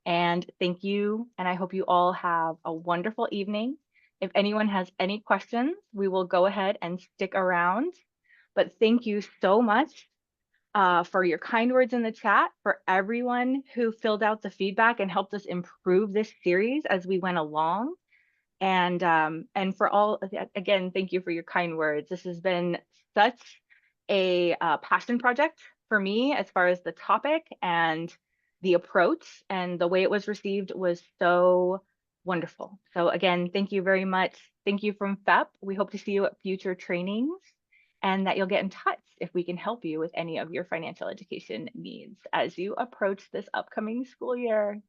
And thank you. And I hope you all have a wonderful evening. If anyone has any questions, we will go ahead and stick around. But thank you so much for your kind words in the chat, for everyone who filled out the feedback and helped us improve this series as we went along. And for all, again, thank you for your kind words. This has been such a passion project for me as far as the topic and the approach, and the way it was received was so Wonderful. So again, thank you very much. Thank you from FEPPP. We hope to see you at future trainings and that you'll get in touch if we can help you with any of your financial education needs as you approach this upcoming school year.